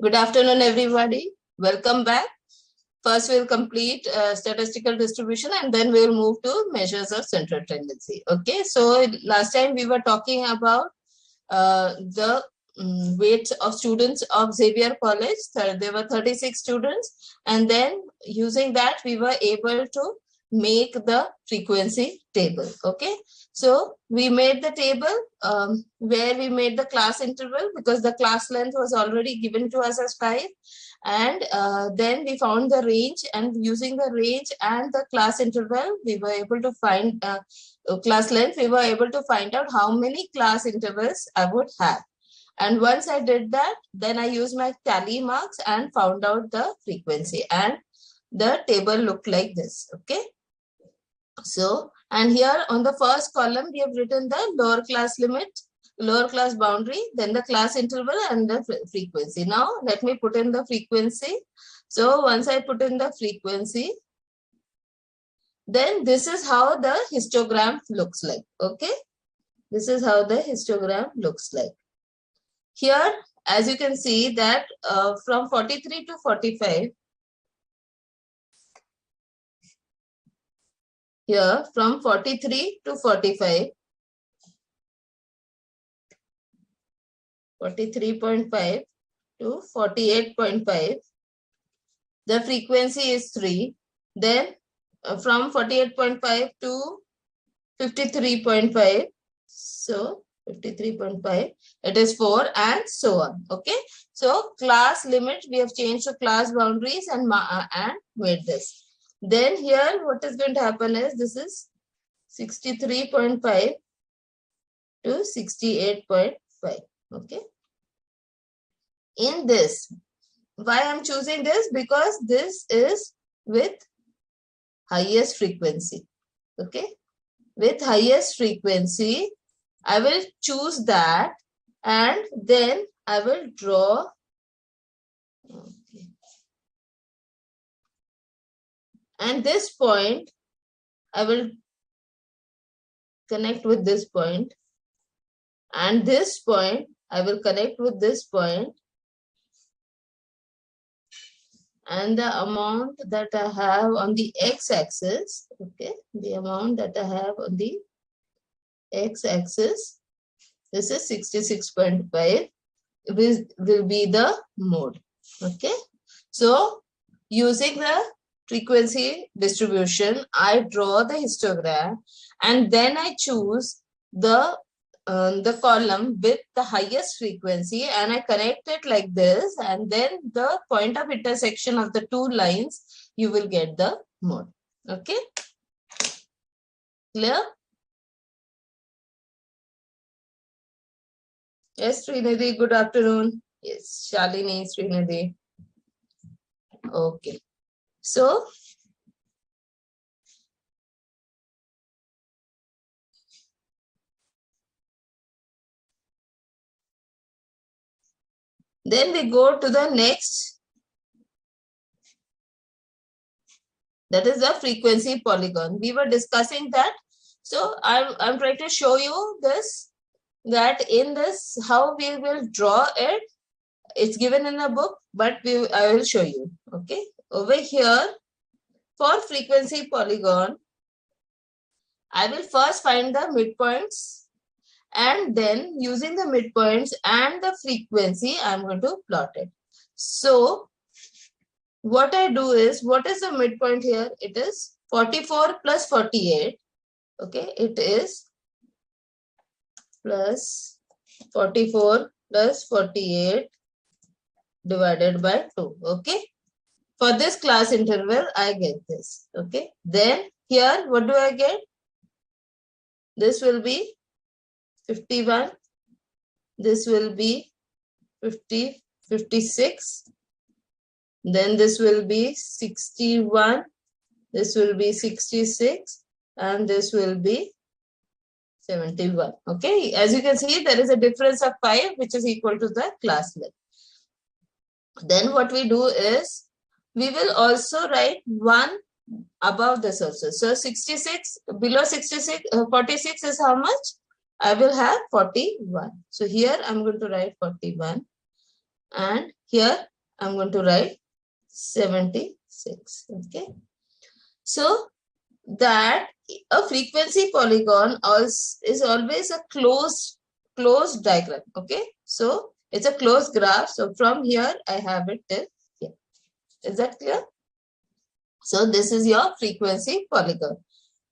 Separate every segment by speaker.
Speaker 1: Good afternoon, everybody. Welcome back. First, we'll complete statistical distribution and then we'll move to measures of central tendency. Okay, so last time we were talking about the weights of students of Xavier College. There were 36 students, and then using that, we were able to make the frequency table. Okay, so we made the table where we made the class interval because the class length was already given to us as 5, and then we found the range, and using the range and the class interval, we were able to find class length, we were able to find out how many class intervals I would have. And once I did that, then I used my tally marks and found out the frequency, and the table looked like this. Okay. So, and here on the first column, we have written the lower class limit, lower class boundary, then the class interval and the frequency. Now, let me put in the frequency. So, once I put in the frequency, then this is how the histogram looks like. Okay. This is how the histogram looks like. Here, as you can see that from 43 to 45, here from 43 to 45, 43.5 to 48.5, the frequency is 3. Then from 48.5 to 53.5, so 53.5, it is 4, and so on. Okay, so class limit we have changed to class boundaries and made this. Then here what is going to happen is this is 63.5 to 68.5. Okay, in this, why I'm choosing this? Because this is with highest frequency. Okay, with highest frequency, I will choose that, and then I will draw. Okay. And this point, I will connect with this point, and this point, I will connect with this point, and the amount that I have on the x-axis, okay, the amount that I have on the x-axis, this is 66.5, will be the mode. Okay, so using the frequency distribution, I draw the histogram, and then I choose the column with the highest frequency, and I connect it like this, and then the point of intersection of the two lines, you will get the mode. Okay, clear? Yes, Srinidhi, good afternoon. Yes, Shalini, Srinidhi. Okay, so then we go to the next, that is the frequency polygon. We were discussing that. So I'm trying to show you this, that in this, how we will draw it. It's given in the book, but I will show you. Okay, over here for frequency polygon, I will first find the midpoints, and then using the midpoints and the frequency, I'm going to plot it. So what I do is, what is the midpoint here? It is 44 plus 48. Okay, it is plus 44 plus 48 divided by 2. Okay, for this class interval, I get this. Okay, then here, what do I get? This will be 51. This will be 56. Then this will be 61. This will be 66. And this will be 71. Okay, as you can see, there is a difference of 5, which is equal to the class length. Then what we do is, we will also write 1 above this also. So 66, below 66, 46 is how much? I will have 41. So here I'm going to write 41. And here I'm going to write 76. Okay. So that a frequency polygon is always a closed diagram. Okay. So it's a closed graph. So from here I have it till here. Is that clear? So this is your frequency polygon.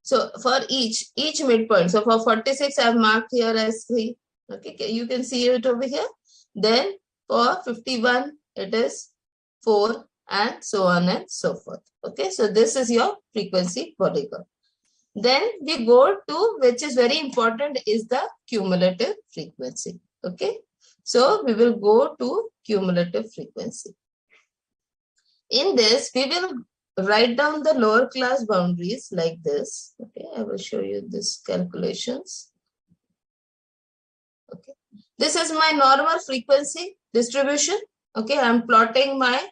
Speaker 1: So for each midpoint, so for 46 I've marked here as 3. Okay, you can see it over here. Then for 51 it is 4 and so on and so forth. Okay, so this is your frequency polygon. Then we go to, which is very important, is the cumulative frequency. Okay, so we will go to cumulative frequency. In this, we will write down the lower class boundaries like this. Okay, I will show you this calculations. Okay, this is my normal frequency distribution. Okay, I'm plotting my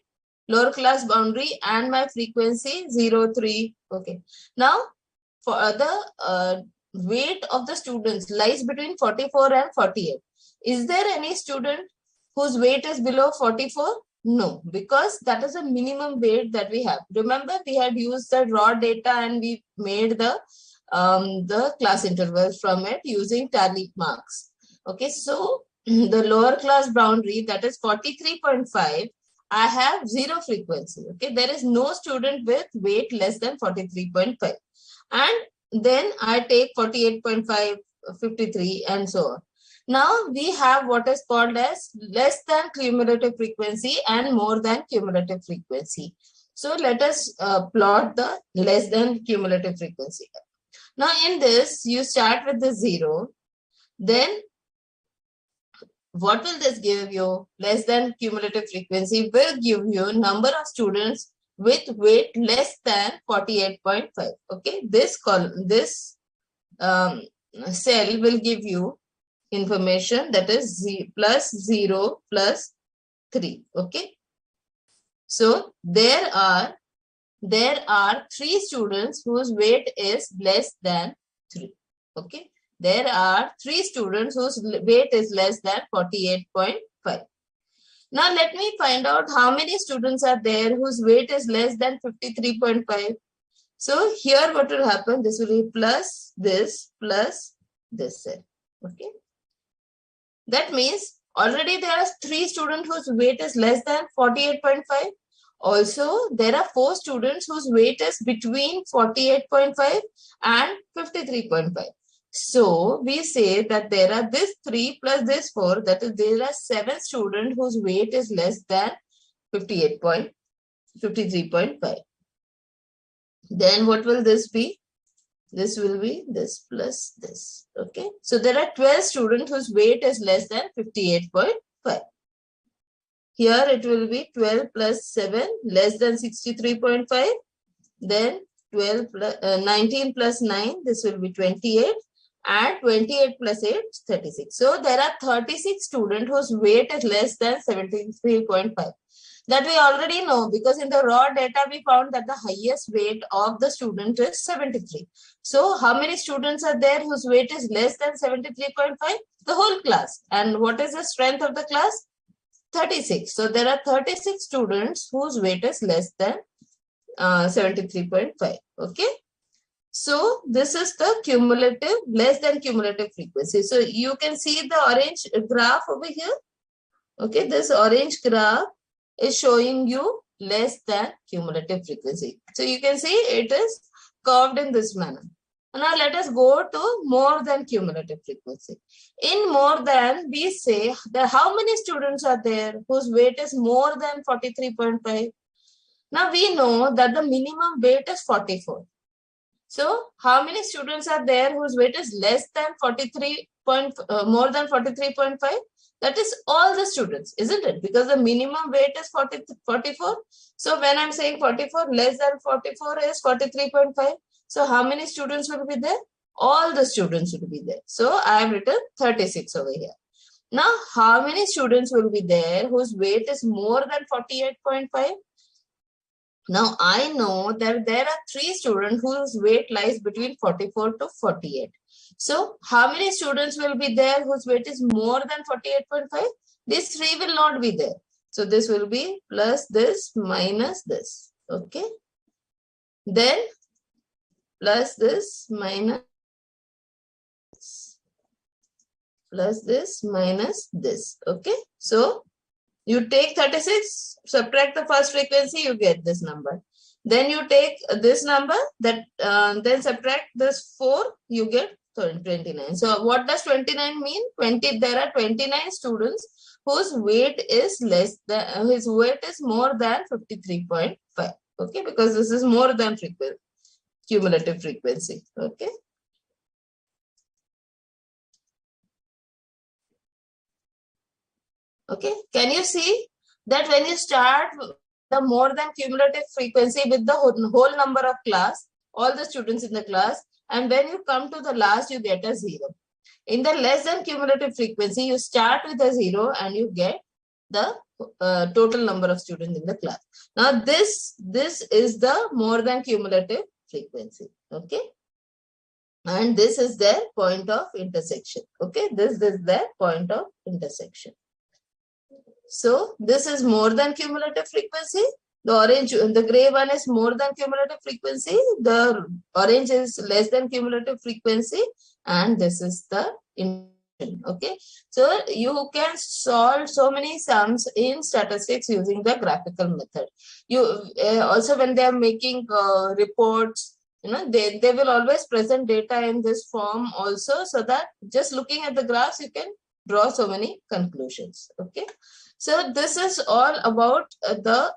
Speaker 1: lower class boundary and my frequency 0, 3. Okay, now for the weight of the students lies between 44 and 48. Is there any student whose weight is below 44? No, because that is a minimum weight that we have. Remember, we had used the raw data and we made the class intervals from it using tally marks. Okay, so the lower class boundary, that is 43.5, I have 0 frequency. Okay, there is no student with weight less than 43.5. And then I take 48.5, 53 and so on. Now we have what is called as less than cumulative frequency and more than cumulative frequency. So let us plot the less than cumulative frequency. Now in this, you start with the 0. Then what will this give you? Less than cumulative frequency will give you number of students with weight less than 48.5. Okay, this cell will give you information, that is plus 0 plus 3. Okay, so there are 3 students whose weight is less than 3. Okay, there are 3 students whose weight is less than 48.5. Now let me find out how many students are there whose weight is less than 53.5. So here what will happen? This will be plus this cell. Okay. That means already there are 3 students whose weight is less than 48.5. Also, there are 4 students whose weight is between 48.5 and 53.5. So we say that there are this 3 plus this 4, that is there are 7 students whose weight is less than 53.5. Then what will this be? This will be this plus this. Okay. So there are 12 students whose weight is less than 58.5. Here it will be 12 plus 7 less than 63.5. Then 19 plus 9, this will be 28. And 28 plus 8, 36. So there are 36 students whose weight is less than 73.5. That we already know, because in the raw data we found that the highest weight of the student is 73. So how many students are there whose weight is less than 73.5? The whole class. And what is the strength of the class? 36. So there are 36 students whose weight is less than 73.5. Okay. So this is the cumulative, less than cumulative frequency. So you can see the orange graph over here. Okay, this orange graph is showing you less than cumulative frequency. So you can see it is curved in this manner. Now let us go to more than cumulative frequency. In more than, we say that how many students are there whose weight is more than 43.5? Now we know that the minimum weight is 44. So how many students are there whose weight is less than more than 43.5? That is all the students, isn't it? Because the minimum weight is 44. So when I'm saying 44, less than 44 is 43.5. So how many students will be there? All the students will be there. So I have written 36 over here. Now, how many students will be there whose weight is more than 48.5? Now, I know that there are 3 students whose weight lies between 44 to 48. So, how many students will be there whose weight is more than 48.5? These 3 will not be there. So this will be plus this minus this. Okay. Then plus this minus this. Okay. So you take 36, subtract the first frequency, you get this number. Then you take this number, that then subtract this 4, you get 29. So what does 29 mean? There are 29 students whose weight is more than 53.5. Okay, because this is more than cumulative frequency. Okay. Okay, can you see that when you start the more than cumulative frequency with the whole number of class, all the students in the class, and when you come to the last, you get a 0. In the less than cumulative frequency, you start with a 0 and you get the total number of students in the class. Now this is the more than cumulative frequency. Okay. And this is their point of intersection. Okay. This is their point of intersection. So this is more than cumulative frequency. The orange, the gray one is more than cumulative frequency. The orange is less than cumulative frequency. And this is the intersection. Okay. So you can solve so many sums in statistics using the graphical method. You also, when they are making reports, they will always present data in this form also, so that just looking at the graphs, you can draw so many conclusions. Okay. So this is all about the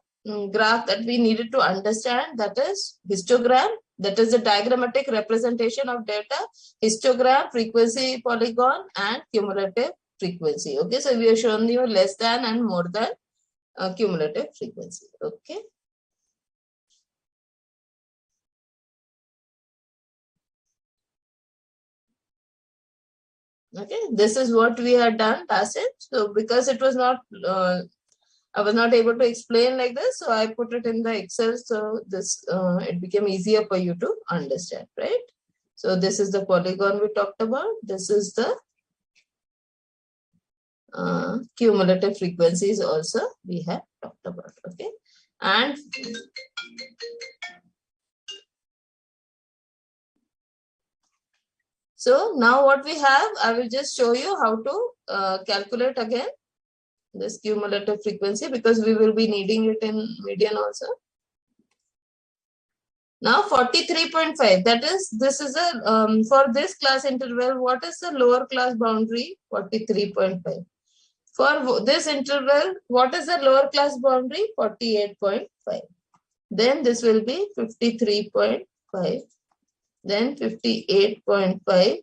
Speaker 1: graph that we needed to understand, that is histogram, that is the diagrammatic representation of data, histogram, frequency polygon, and cumulative frequency. Okay, so we have shown you less than and more than cumulative frequency. Okay. Okay, this is what we had done last time. So because it was not, I was not able to explain like this, so I put it in the Excel, so this it became easier for you to understand, right? So this is the polygon we talked about. This is the cumulative frequencies also we have talked about. Okay, and so now what we have, I will just show you how to calculate again this cumulative frequency, because we will be needing it in median also. Now 43.5, that is, this is a, for this class interval, what is the lower class boundary? 43.5. For this interval, what is the lower class boundary? 48.5. Then this will be 53.5. Then 58.5,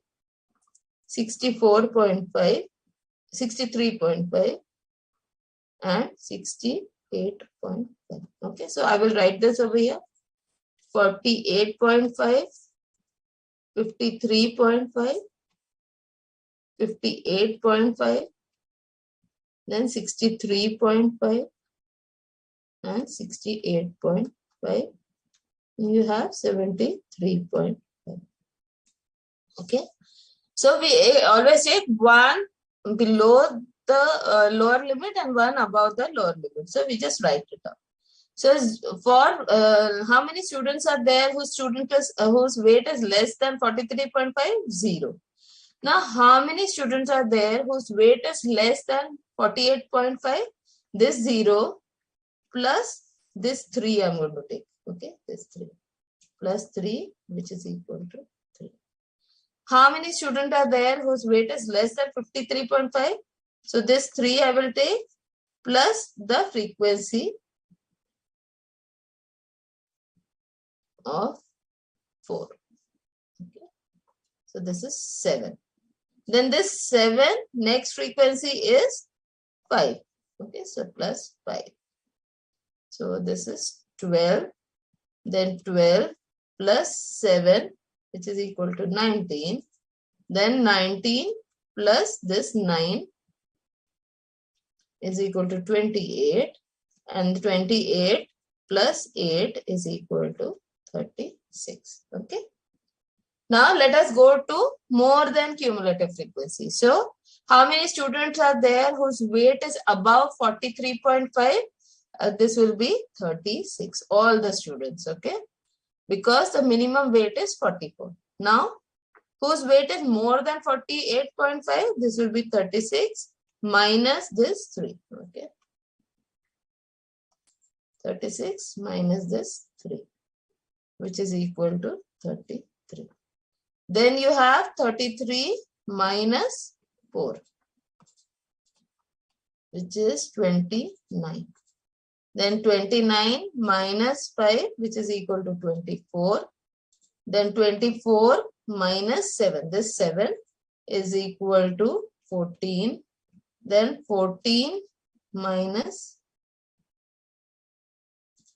Speaker 1: 64.5, 63.5, and 68.5. Okay, so I will write this over here. 48.5, 53.5, 58.5, then 63.5, and 68.5. You have 73.5. Okay, so we always take one below the lower limit and one above the lower limit. So we just write it up. So for how many students are there whose weight is less than 43.5? 0. Now how many students are there whose weight is less than 48.5? This 0 plus this 3 I'm going to take. Okay, this 3 plus 3, which is equal to 3. How many students are there whose weight is less than 53.5? So this 3 I will take plus the frequency of 4. Okay. So this is 7. Then this 7, next frequency is 5. Okay, so plus 5. So this is 12. Then 12 plus 7, which is equal to 19. Then 19 plus this 9 is equal to 28. And 28 plus 8 is equal to 36. Okay. Now let us go to more than cumulative frequency. So How many students are there whose weight is above 43.5? This will be 36, all the students, okay? Because the minimum weight is 44. Now, whose weight is more than 48.5? This will be 36 minus this 3, okay? 36 minus this 3, which is equal to 33. Then you have 33 minus 4, which is 29. Then 29 minus 5, which is equal to 24. Then 24 minus 7. This 7 is equal to 14. Then 14 minus,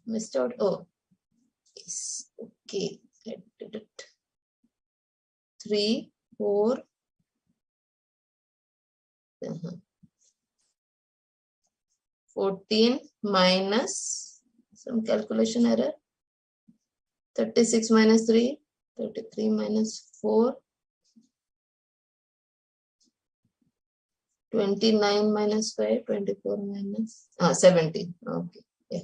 Speaker 1: missed out. Oh, yes. Okay, I did it. 3, 4. 14 minus some calculation error. 36 minus 3. 33 minus 4. 29 minus 5. 24 minus 17. Okay. Yeah.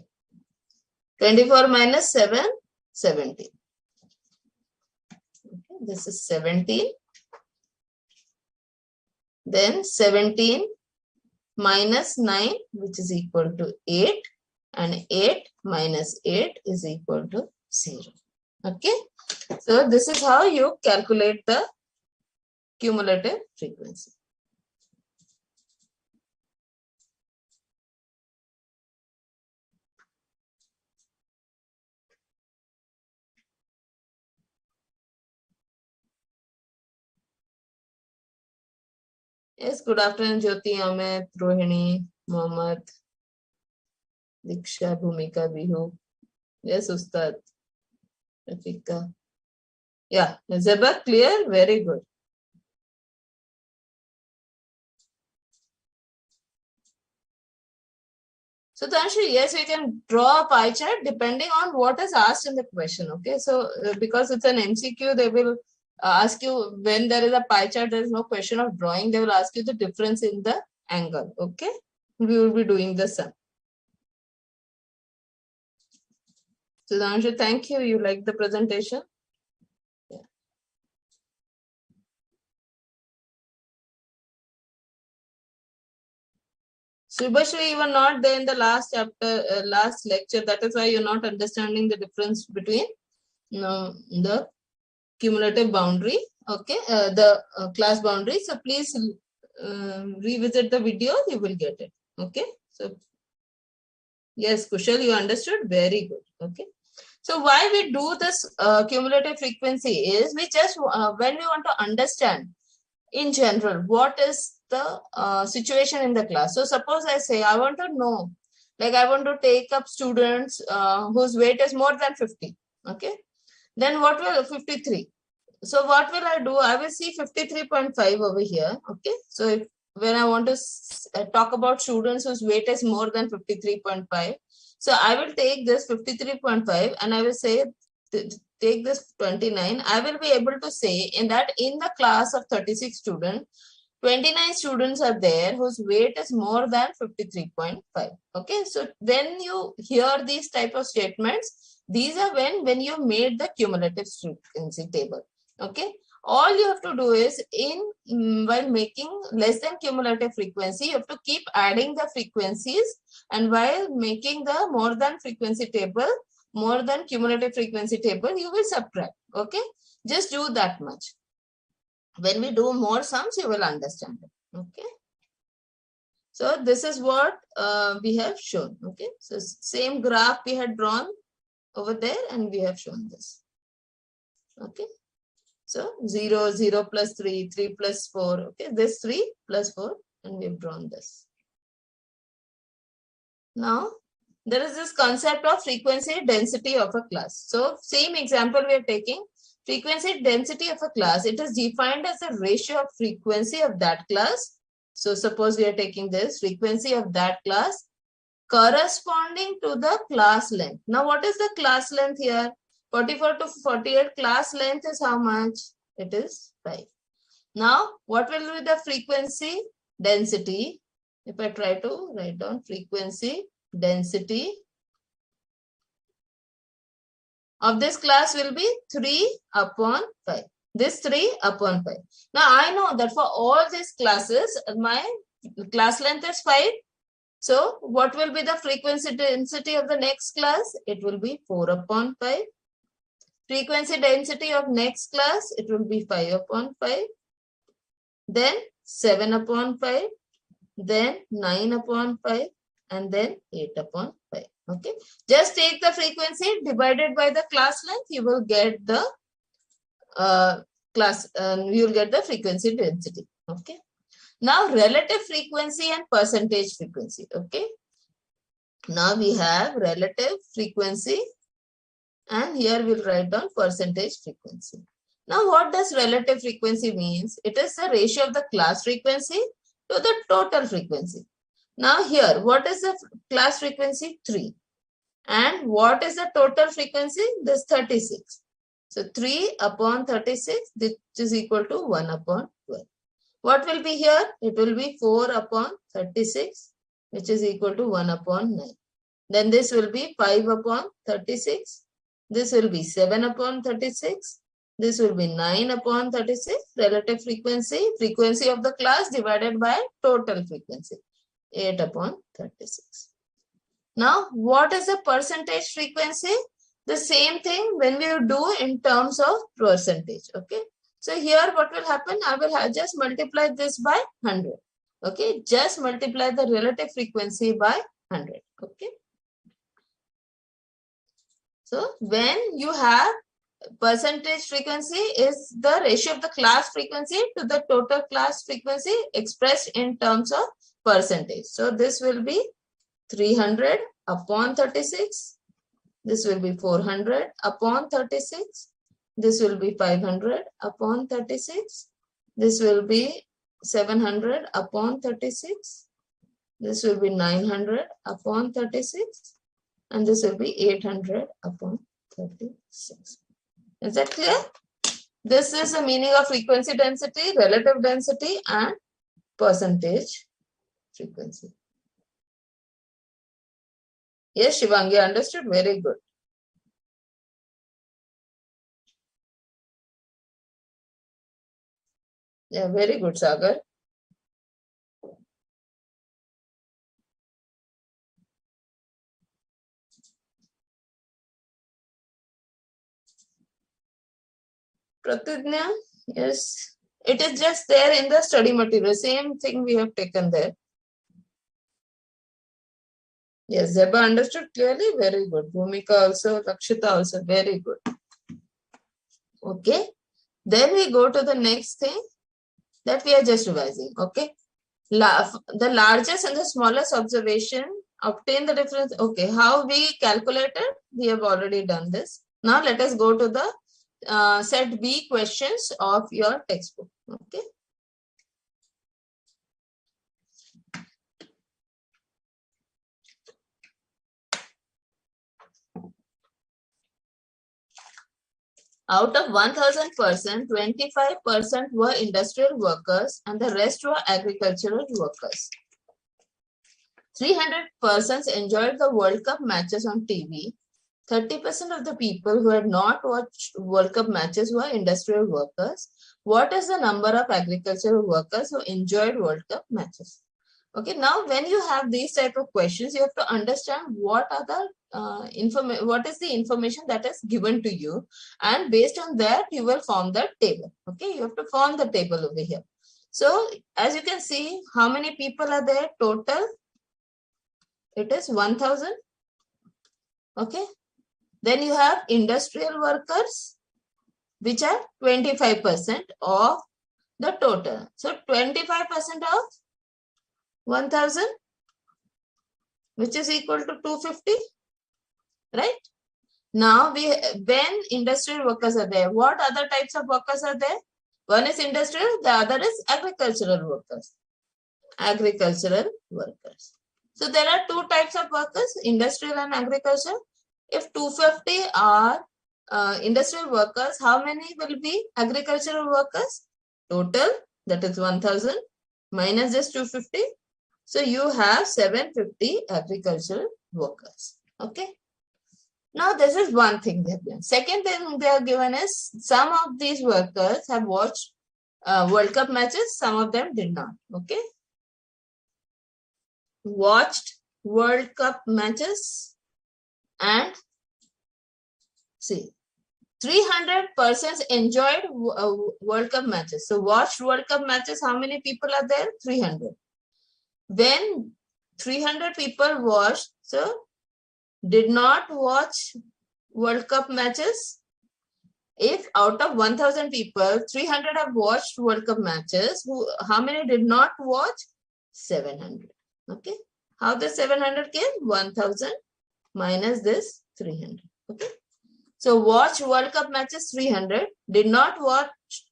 Speaker 1: 24 minus 7. 17. Okay. This is 17. Then 17 minus 9, which is equal to 8. And 8 minus 8 is equal to 0. Okay. So this is how you calculate the cumulative frequency. Yes, good afternoon, Jyoti, Amit, Rohini, Mohammed, Diksha, Bhumika, Bihu. Yes, Ustad, Rafika. Yeah, Zeba, clear? Very good. So, Tanshu, yes, we can draw a pie chart depending on what is asked in the question. Okay, so because it's an MCQ, they will ask you when there is a pie chart, there is no question of drawing. They will ask you the difference in the angle. Okay, we will be doing the sum. So, Tanshu, thank you. You like the presentation? Yeah. Subhashri, you were not there in the last chapter, last lecture. That is why you're not understanding the difference between the cumulative boundary, okay, the class boundary. So please revisit the video, you will get it. Okay. So yes, Kushal, you understood? Very good. Okay. So why we do this cumulative frequency is we just when we want to understand in general what is the situation in the class. So suppose I say I want to know, like I want to take up students whose weight is more than 50. Okay. Then what will 53? So what will I do? I will see 53.5 over here. Okay. So if, when I want to talk about students whose weight is more than 53.5, so I will take this 53.5 and I will say, take this 29. I will be able to say in that in the class of 36 students, 29 students are there whose weight is more than 53.5. Okay. So when you hear these type of statements, these are when you made the cumulative frequency table. Okay. All you have to do is while making less than cumulative frequency, you have to keep adding the frequencies, and while making the more than frequency table, more than cumulative frequency table, you will subtract. Okay. Just do that much. When we do more sums, you will understand it. Okay. So this is what we have shown. Okay. So same graph we had drawn over there and we have shown this. Okay. So 0, 0 plus 3, 3 plus 4. Okay. This 3 plus 4 and we have drawn this. Now there is this concept of frequency density of a class. So same example we are taking. Frequency density of a class, it is defined as the ratio of frequency of that class. So suppose we are taking this frequency of that class corresponding to the class length. Now what is the class length here? 44 to 48 class length is how much? It is 5. Now what will be the frequency density, if I try to write down frequency density of this class will be 3 upon 5. This 3 upon 5. Now I know that for all these classes, my class length is 5. So what will be the frequency density of the next class? It will be 4 upon 5. Frequency density of next class, it will be 5 upon 5. Then 7 upon 5. Then 9 upon 5. And then 8 upon 5. Okay. Just take the frequency divided by the class length. You will get the you will get the frequency density. Okay. Now relative frequency and percentage frequency. Okay. Now we have relative frequency, and here we'll write down percentage frequency. Now what does relative frequency means? It is the ratio of the class frequency to the total frequency. Now here, what is the class frequency? 3. And what is the total frequency? This 36. So 3 upon 36, which is equal to 1 upon 12. What will be here? It will be 4 upon 36, which is equal to 1 upon 9. Then this will be 5 upon 36. This will be 7 upon 36. This will be 9 upon 36. Relative frequency, frequency of the class divided by total frequency. 8 upon 36. Now, what is the percentage frequency? The same thing when we do in terms of percentage. Okay. So here what will happen? I will just multiply this by 100. Okay. Just multiply the relative frequency by 100. Okay. So when you have percentage frequency is the ratio of the class frequency to the total class frequency expressed in terms of percentage. So this will be 300 upon 36. This will be 400 upon 36. This will be 500 upon 36. This will be 700 upon 36. This will be 900 upon 36. And this will be 800 upon 36. Is that clear? This is the meaning of frequency density, relative density, and percentage frequency. Yes, Shivangi, understood? Very good. Yeah, very good, Sagar. Pratidnya, yes, it is just there in the study material. Same thing we have taken there. Yes, Zeba understood clearly. Very good. Bhumika also, Lakshita also. Very good. Okay. Then we go to the next thing that we are just revising. Okay. The largest and the smallest observation obtain the difference. Okay. How we calculated? We have already done this. Now let us go to the set B questions of your textbook. Okay. Out of 1000%, 25% were industrial workers and the rest were agricultural workers. 300 persons enjoyed the World Cup matches on TV. 30% of the people who had not watched World Cup matches were industrial workers. What is the number of agricultural workers who enjoyed World Cup matches? Okay, now when you have these type of questions, you have to understand what are the what is the information that is given to you, and based on that you will form the table. Okay, you have to form the table over here. So as you can see, how many people are there total? It is 1000. Okay, then you have industrial workers, which are 25% of the total. So 25% of 1000, which is equal to 250, right? Now when industrial workers are there, what other types of workers are there? One is industrial, the other is agricultural workers. Agricultural workers. So there are two types of workers, industrial and agricultural. If 250 are industrial workers, how many will be agricultural workers? Total, that is 1000. minus this 250. So you have 750 agricultural workers. Okay. Now this is one thing they have given. Second thing they have given is some of these workers have watched World Cup matches. Some of them did not. Okay. Watched World Cup matches and see 300 persons enjoyed World Cup matches. So watched World Cup matches, how many people are there? 300. When 300 people watched, so did not watch World Cup matches. If out of 1000 people, 300 have watched World Cup matches, how many did not watch? 700. Okay. How the 700 came? 1000 minus this 300. Okay. So watch World Cup matches 300, did not watch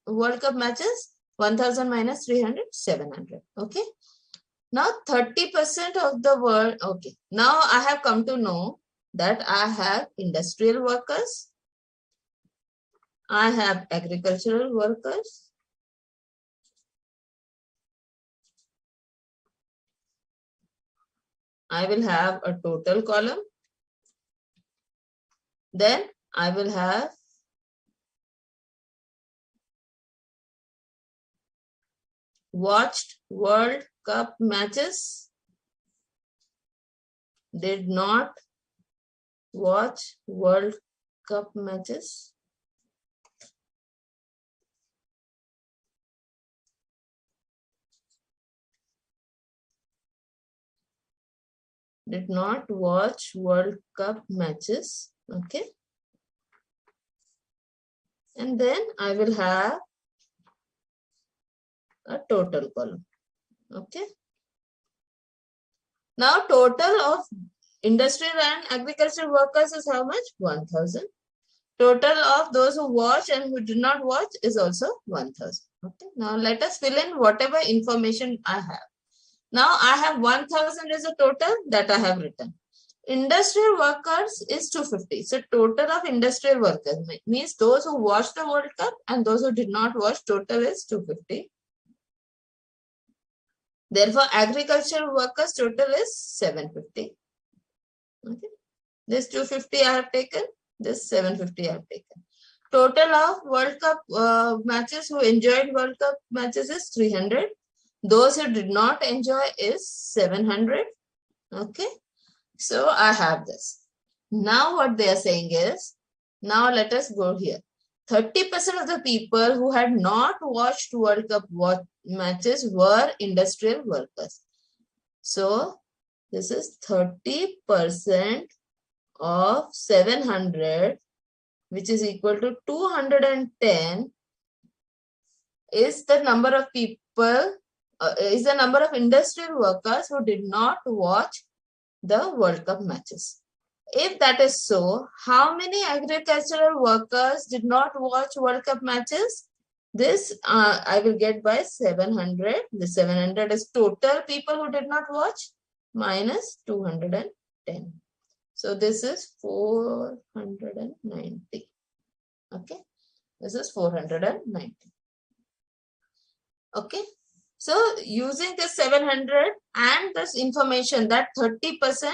Speaker 1: World Cup matches 1000 minus 300, 700. Okay. Now 30% of the world. Okay. Now I have come to know that I have industrial workers, I have agricultural workers, I will have a total column, then I will have watched World Cup matches, did not watch World Cup matches, did not watch World Cup matches. Okay. And then I will have a total column. Okay. Now total of industrial and agricultural workers is how much? 1000. Total of those who watch and who did not watch is also 1000. Okay. Now let us fill in whatever information I have. Now I have 1000 is a total that I have written. Industrial workers is 250. So total of industrial workers means those who watched the World Cup and those who did not watch, total is 250. Therefore, agricultural workers total is 750. Okay. This 250 I have taken, this 750 I have taken. Total of World Cup matches who enjoyed World Cup matches is 300. Those who did not enjoy is 700. Okay. So I have this. Now what they are saying is, now let us go here. 30% of the people who had not watched World Cup matches were industrial workers. So this is 30% of 700, which is equal to 210, is the number of people, is the number of industrial workers who did not watch the World Cup matches. If that is so, how many agricultural workers did not watch World Cup matches? This I will get by 700. The 700 is total people who did not watch minus 210. So this is 490. Okay. This is 490. Okay. So using this 700 and this information that 30%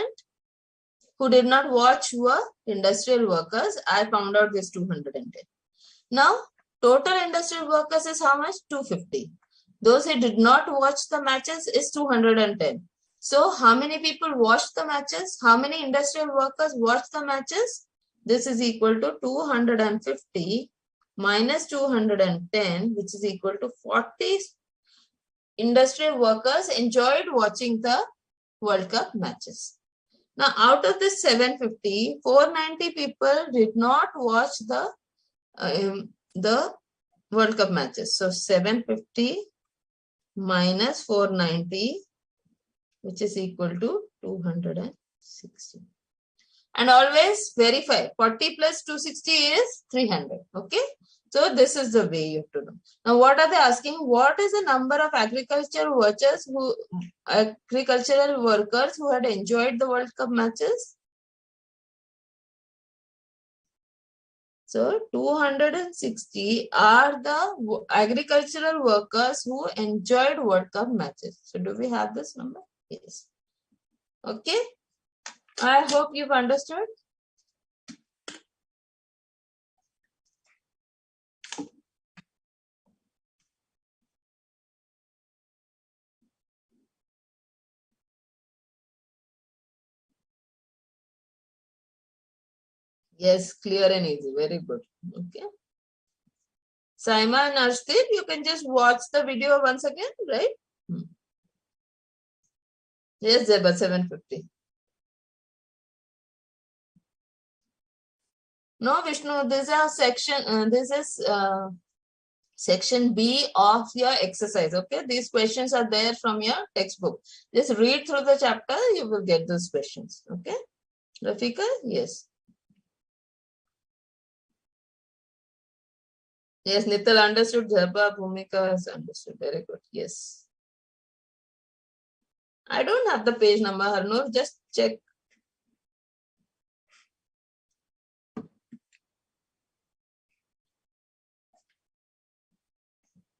Speaker 1: who did not watch were industrial workers, I found out this 210. Now, total industrial workers is how much? 250. Those who did not watch the matches is 210. So, how many people watched the matches? How many industrial workers watched the matches? This is equal to 250 minus 210, which is equal to 40 industrial workers enjoyed watching the World Cup matches. Now, out of this 750, 490 people did not watch the World Cup matches. So, 750 minus 490, which is equal to 260. And always verify. 40 plus 260 is 300. Okay. So, this is the way you have to know. Now, what are they asking? What is the number of agricultural workers who had enjoyed the World Cup matches? So 260 are the agricultural workers who enjoyed World Cup matches. So do we have this number? Yes. Okay. I hope you've understood. Yes, clear and easy. Very good. Okay. Saima and Arshdeep, you can just watch the video once again, right? Yes, Zeba, 750. No, Vishnu, this is a section, this is section B of your exercise. Okay, these questions are there from your textbook. Just read through the chapter, you will get those questions. Okay, Rafika, yes. Yes, Nital understood. Zeba, Bhumika has understood. Very good. Yes. I don't have the page number, Harnoor. Just check.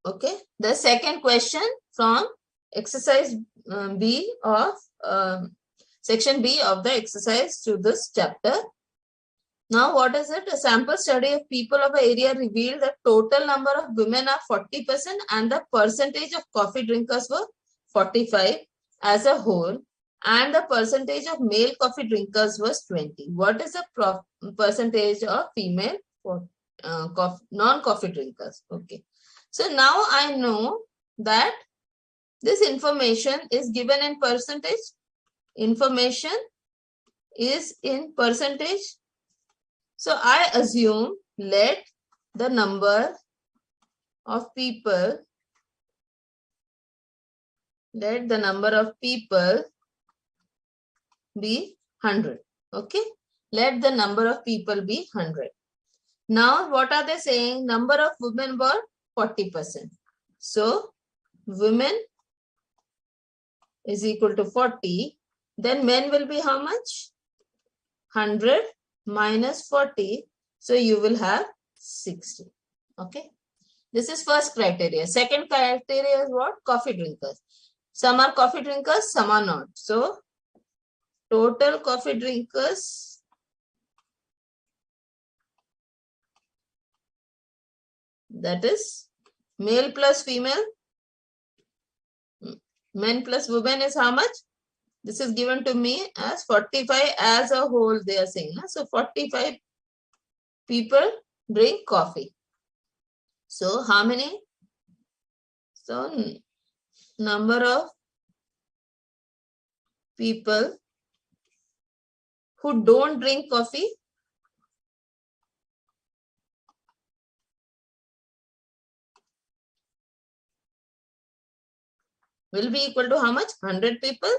Speaker 1: Okay. The second question from exercise B of section B of the exercise to this chapter. Now, what is it? A sample study of people of an area revealed that total number of women are 40% and the percentage of coffee drinkers were 45 as a whole, and the percentage of male coffee drinkers was 20. What is the percentage of female non-coffee drinkers? Okay. So now I know that this information is given in percentage. Information is in percentage. So I assume let the number of people, be 100. Okay. Let the number of people be 100. Now what are they saying? Number of women were 40%. So women is equal to 40. Then men will be how much? 100 minus 40. So you will have 60. Okay. This is first criteria. Second criteria is what? Coffee drinkers. Some are coffee drinkers, some are not. So total coffee drinkers that is male plus female, men plus women is how much? This is given to me as 45 as a whole, they are saying. So 45 people drink coffee. So how many? So number of people who don't drink coffee will be equal to how much? 100 people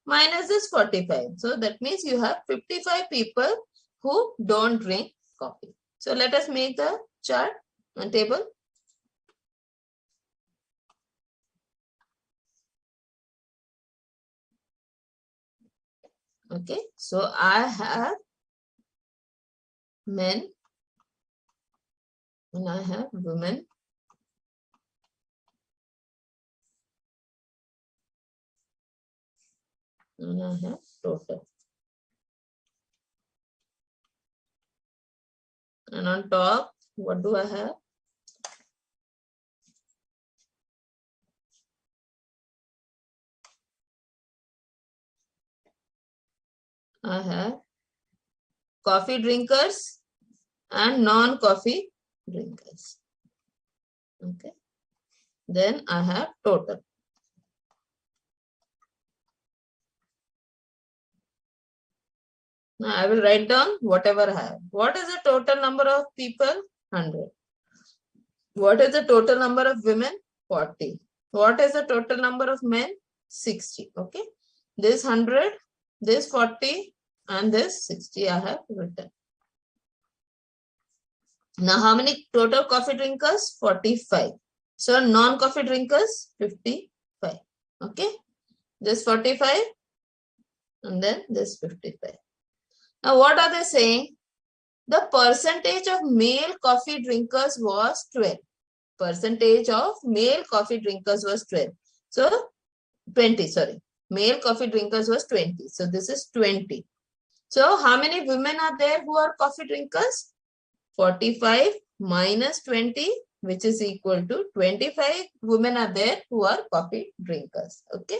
Speaker 1: minus this 45. So that means you have 55 people who don't drink coffee. So let us make the chart and table. Okay, so I have men and I have women. And I have total. And on top, what do I have? I have coffee drinkers and non-coffee drinkers. Okay. Then I have total. Now I will write down whatever I have. What is the total number of people? 100. What is the total number of women? 40. What is the total number of men? 60. Okay. This 100, this 40, and this 60 I have written. Now how many total coffee drinkers? 45. So non-coffee drinkers? 55. Okay. This 45 and then this 55. Now what are they saying? the percentage of male coffee drinkers was 12. Percentage of male coffee drinkers was 12. So 20, sorry. Male coffee drinkers was 20. So this is 20. So how many women are there who are coffee drinkers? 45 minus 20, which is equal to 25 women are there who are coffee drinkers. Okay.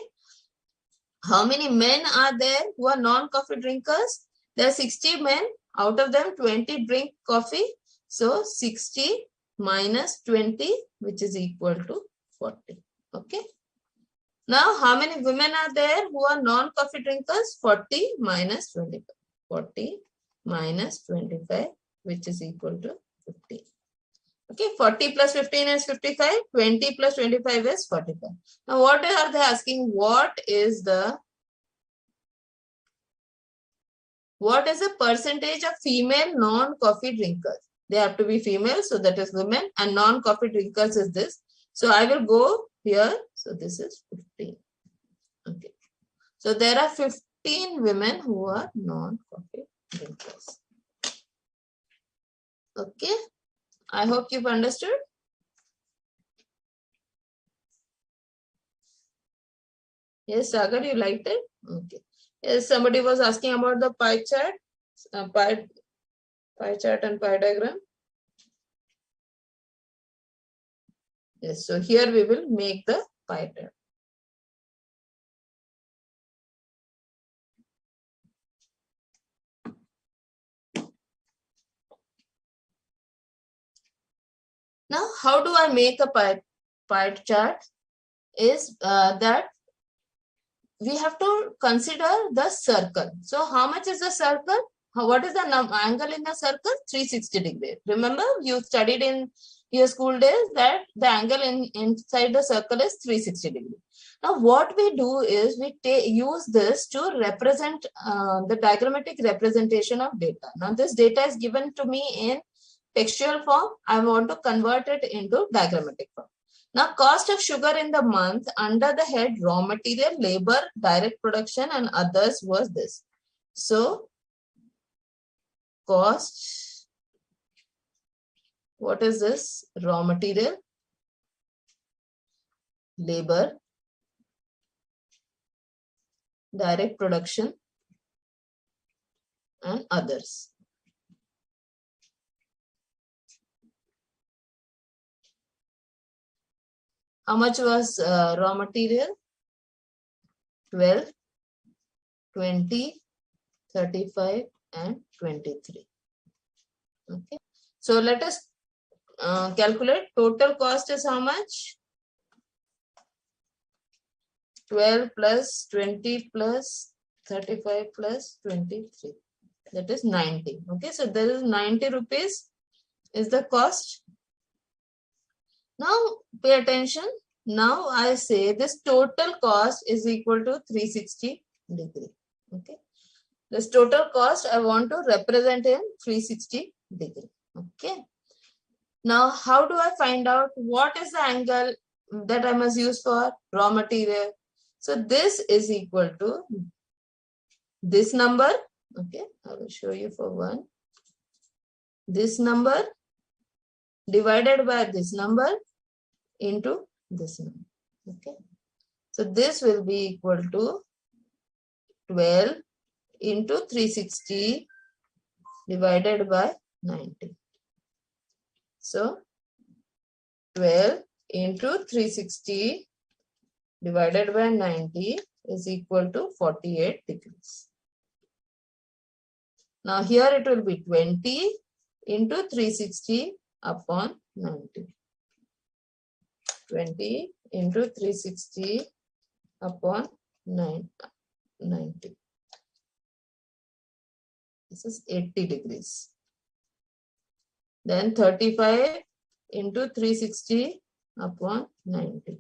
Speaker 1: How many men are there who are non-coffee drinkers? There are 60 men. Out of them, 20 drink coffee. So 60 minus 20, which is equal to 40. Okay. Now, how many women are there who are non-coffee drinkers? 40 minus 25. 40 minus 25, which is equal to 50. Okay, 40 plus 15 is 55. 20 plus 25 is 45. Now, what are they asking? What is the percentage of female non-coffee drinkers? They have to be female, so that is women, and non-coffee drinkers is this. So I will go here. So this is 15. Okay. So there are 15 women who are non-coffee drinkers. Okay. I hope you've understood. Yes, Sagar, you liked it? Okay. Yes, somebody was asking about the pie chart, pie chart and pie diagram. Yes, so here we will make the pie chart. Now, how do I make a pie chart? Is that we have to consider the circle. So, how much is the circle? What is the angle in the circle? 360 degrees. Remember, you studied in your school days that the angle inside the circle is 360 degrees. Now, what we do is we use this to represent the diagrammatic representation of data. Now, this data is given to me in textual form. I want to convert it into diagrammatic form. Now, cost of sugar in the month under the head raw material, labor, direct production, and others was this. So, cost, what is this? Raw material, labor, direct production, and others. How much was raw material? 12, 20, 35, and 23. Okay. So let us calculate. Total cost is how much? 12 plus 20 plus 35 plus 23. That is 90. Okay. So there is 90 rupees is the cost. Now pay attention. Now I say this total cost is equal to 360 degree. Okay. This total cost I want to represent in 360 degree. Okay. Now how do I find out what is the angle that I must use for raw material? So this is equal to this number. Okay. I will show you for one. This number divided by this number into this number. Okay. So this will be equal to 12 into 360 divided by 90. So 12 into 360 divided by 90 is equal to 48 degrees. Now here it will be 20 into 360 upon 90. 20 into 360 upon 90. This is 80 degrees. Then 35 into 360 upon 90.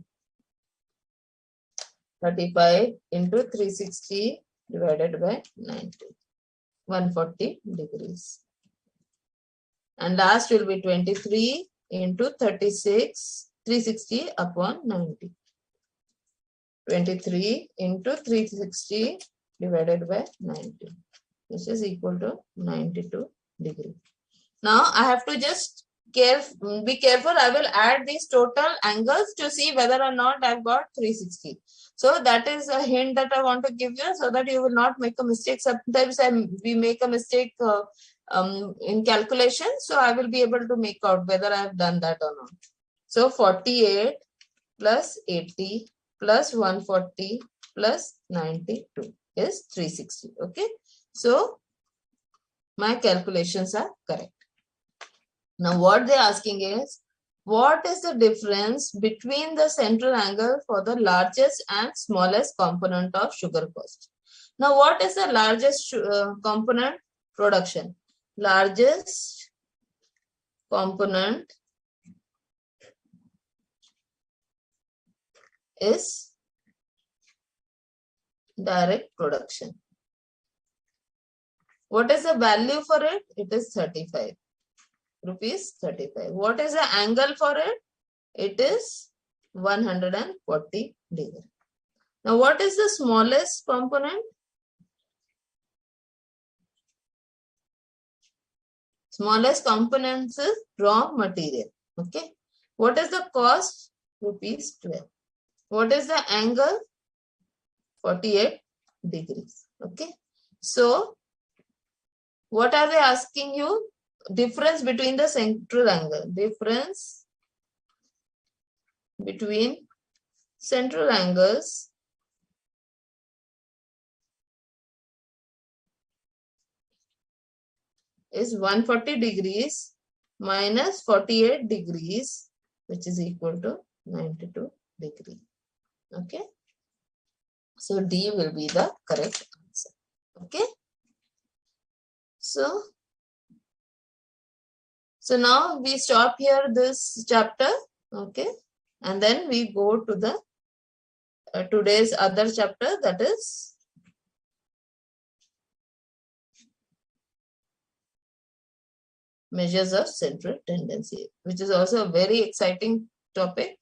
Speaker 1: 35 into 360 divided by 90. 140 degrees. And last will be 23 into 360 upon 90. 23 into 360 divided by 90. This is equal to 92 degrees. Now I have to just be careful. I will add these total angles to see whether or not I've got 360. So that is a hint that I want to give you so that you will not make a mistake. Sometimes we make a mistake in calculation. So I will be able to make out whether I have done that or not. So 48 plus 80 plus 140 plus 92 is 360. Okay. So my calculations are correct. Now what they're asking is, what is the difference between the central angle for the largest and smallest component of sugar cost? Now what is the largest component? Production. Largest component is direct production. What is the value for it? It is 35. Rupees 35. What is the angle for it? It is 140 degree. Now what is the smallest component? Smallest components is raw material. Okay. What is the cost? Rupees 12. What is the angle? 48 degrees. Okay. So what are they asking you? Difference between the central angle. Difference between central angles is 140 degrees minus 48 degrees, which is equal to 92 degrees. Okay. So D will be the correct answer. Okay. So now we stop here this chapter. Okay. And then we go to the today's other chapter, that is measures of central tendency, which is also a very exciting topic.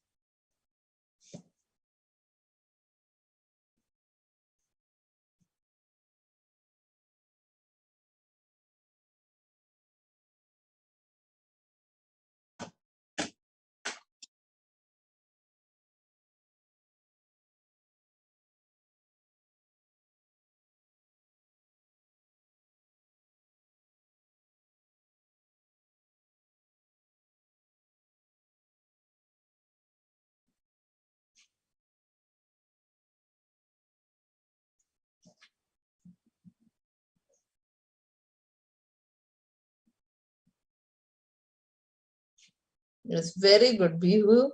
Speaker 1: It's very good. Bihu,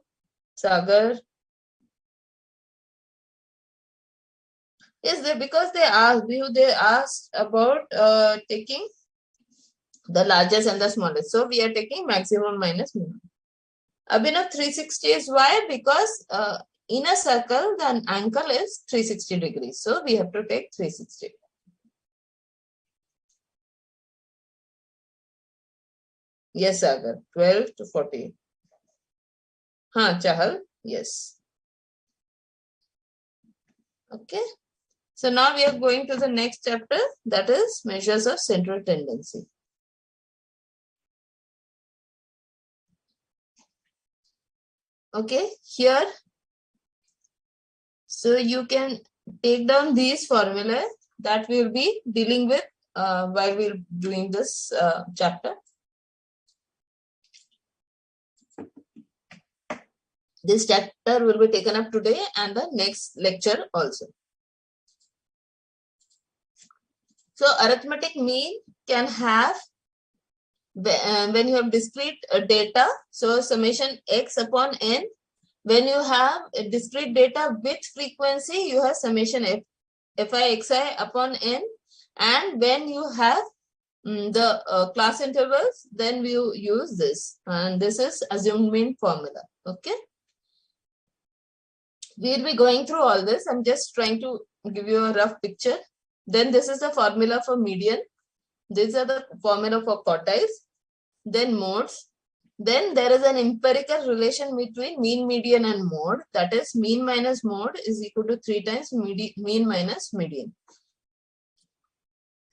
Speaker 1: Sagar. Yes, because they asked about taking the largest and the smallest. So we are taking maximum minus minimum. Abhinav, 360 is why? Because in a circle, the angle is 360 degrees. So we have to take 360. Yes, Sagar, 12 to 40. Chahal, yes. Okay. So now we are going to the next chapter, that is measures of central tendency. Okay, here, so you can take down these formulas that we will be dealing with while we're doing this chapter. This chapter will be taken up today and the next lecture also. So arithmetic mean can have, when you have discrete data, so summation x upon n. When you have discrete data with frequency, you have summation fi xi upon n. And when you have the class intervals, then we use this. And this is assumed mean formula. Okay. We'll be going through all this. I'm just trying to give you a rough picture. Then this is the formula for median. These are the formula for quartiles. Then modes. Then there is an empirical relation between mean, median and mode. That is mean minus mode is equal to 3 times mean minus median.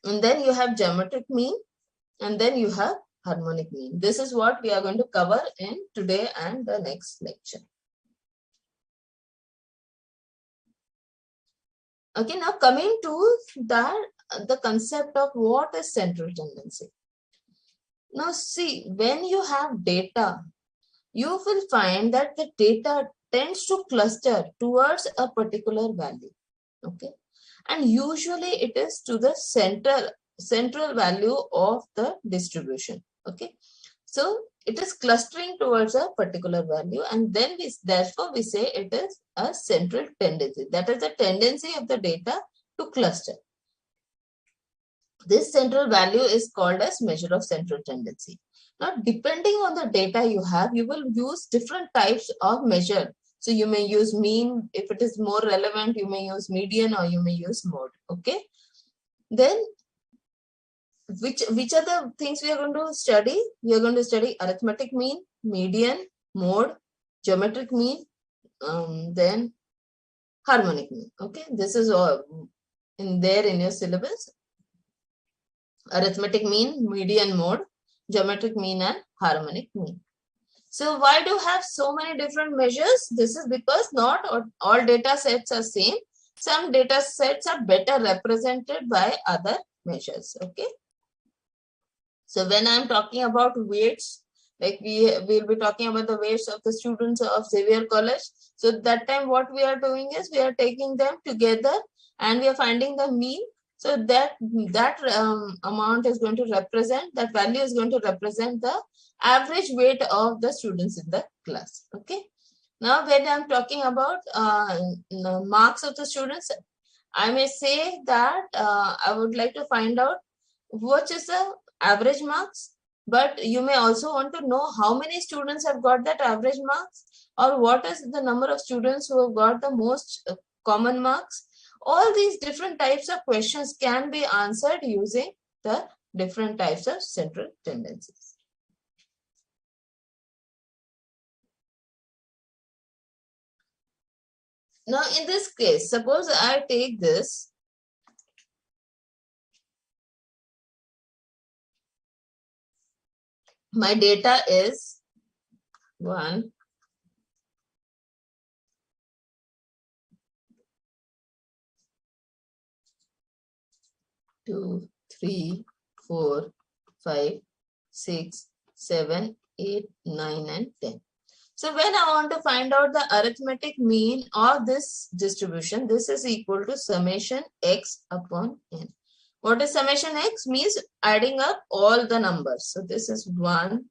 Speaker 1: And then you have geometric mean. And then you have harmonic mean. This is what we are going to cover in today and the next lecture. Okay, now coming to the concept of what is central tendency. Now see, when you have data, you will find that the data tends to cluster towards a particular value. Okay, and usually it is to the central value of the distribution. Okay, so it is clustering towards a particular value, and then therefore we say it is a central tendency. That is the tendency of the data to cluster. This central value is called as measure of central tendency. Now, depending on the data you have, you will use different types of measure. So you may use mean. If it is more relevant, you may use median, or you may use mode. Okay. Then which are the things we are going to study? We are going to study arithmetic mean, median, mode, geometric mean, then harmonic mean. Okay. This is all in your syllabus. Arithmetic mean, median, mode, geometric mean, and harmonic mean. So why do you have so many different measures? This is because not all data sets are same. Some data sets are better represented by other measures. Okay. So when I'm talking about weights, like we will be talking about the weights of the students of Xavier College. So that time what we are doing is we are taking them together and we are finding the mean. So that amount is going to represent, that value is going to represent the average weight of the students in the class. Okay. Now when I'm talking about marks of the students, I may say that I would like to find out what is the average marks, but you may also want to know how many students have got that average marks, or what is the number of students who have got the most common marks. All these different types of questions can be answered using the different types of central tendencies. Now, in this case, suppose I take this. My data is 1, 2, 3, 4, 5, 6, 7, 8, 9, and 10. So when I want to find out the arithmetic mean of this distribution, this is equal to summation x upon n. What is summation x? Means adding up all the numbers. So this is 1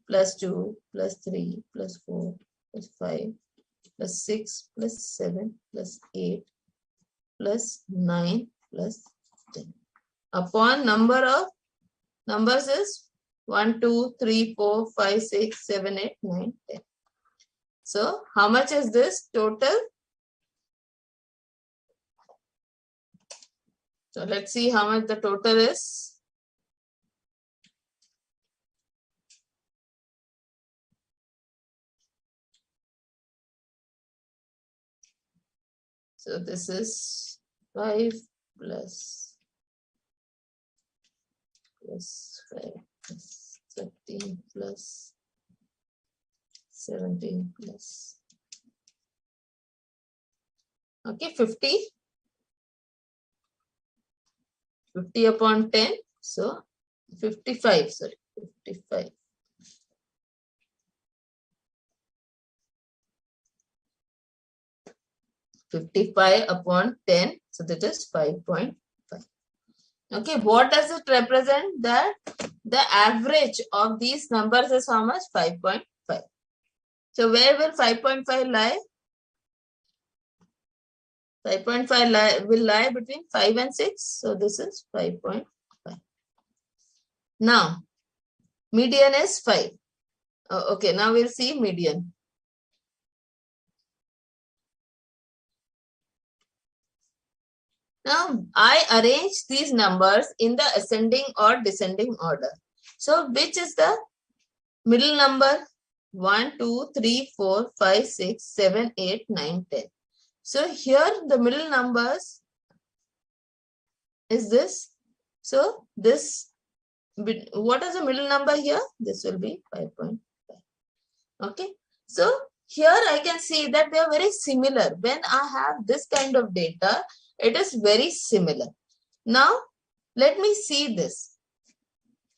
Speaker 1: plus 2 plus 3 plus 4 plus 5 plus 6 plus 7 plus 8 plus 9 plus 10. Upon number of numbers is 1, 2, 3, 4, 5, 6, 7, 8, 9, 10. So how much is this total? So let's see how much the total is. So this is 5 plus 5 plus 13 plus 17 plus. Okay, 50. 50 upon 10. So 55, sorry, 55. 55 upon 10. So that is 5.5. Okay, what does it represent? That the average of these numbers is how much? 5.5. So where will 5.5 lie? 5.5 will lie between 5 and 6. So this is 5.5. Now, median is 5. Okay, now we'll see median. Now, I arrange these numbers in the ascending or descending order. So, which is the middle number? 1, 2, 3, 4, 5, 6, 7, 8, 9, 10. So, here the middle numbers is this. So, this what is the middle number here? This will be 5.5. Okay. So here I can see that they are very similar. When I have this kind of data, it is very similar. Now, let me see this.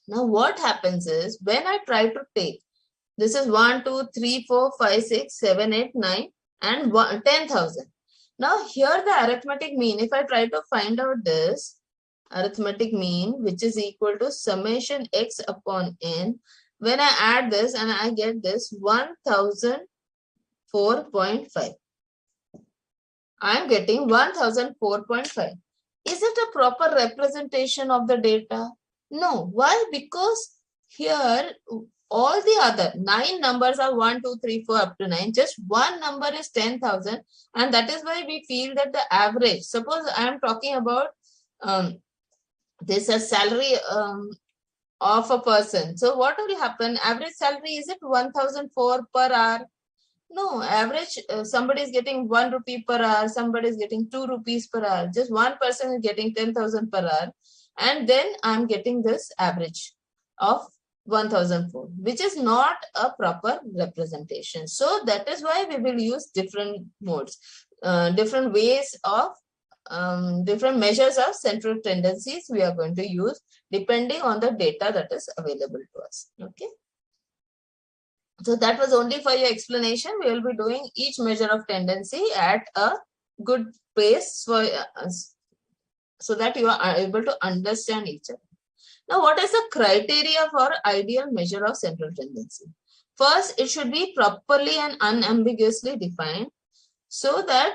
Speaker 1: Now, what happens is when I try to take, this is 1, 2, 3, 4, 5, 6, 7, 8, 9, and 10,000. Now, here the arithmetic mean, if I try to find out this arithmetic mean, which is equal to summation x upon n, when I add this and I get this 1004.5. I am getting 1004.5. Is it a proper representation of the data? No. Why? Because here all the other 9 numbers are 1, 2, 3, 4 up to 9. Just one number is 10,000, and that is why we feel that the average. Suppose I am talking about this a salary of a person. So what will happen? Average salary, is it 1004 per hour? No, average somebody is getting 1 rupee per hour, somebody is getting 2 rupees per hour. Just one person is getting 10,000 per hour, and then I'm getting this average of 1004, which is not a proper representation. So that is why we will use different modes, different ways of different measures of central tendencies we are going to use depending on the data that is available to us. Okay. So that was only for your explanation. We will be doing each measure of tendency at a good pace for so that you are able to understand each other. Now, what is the criteria for ideal measure of central tendency? First, it should be properly and unambiguously defined so that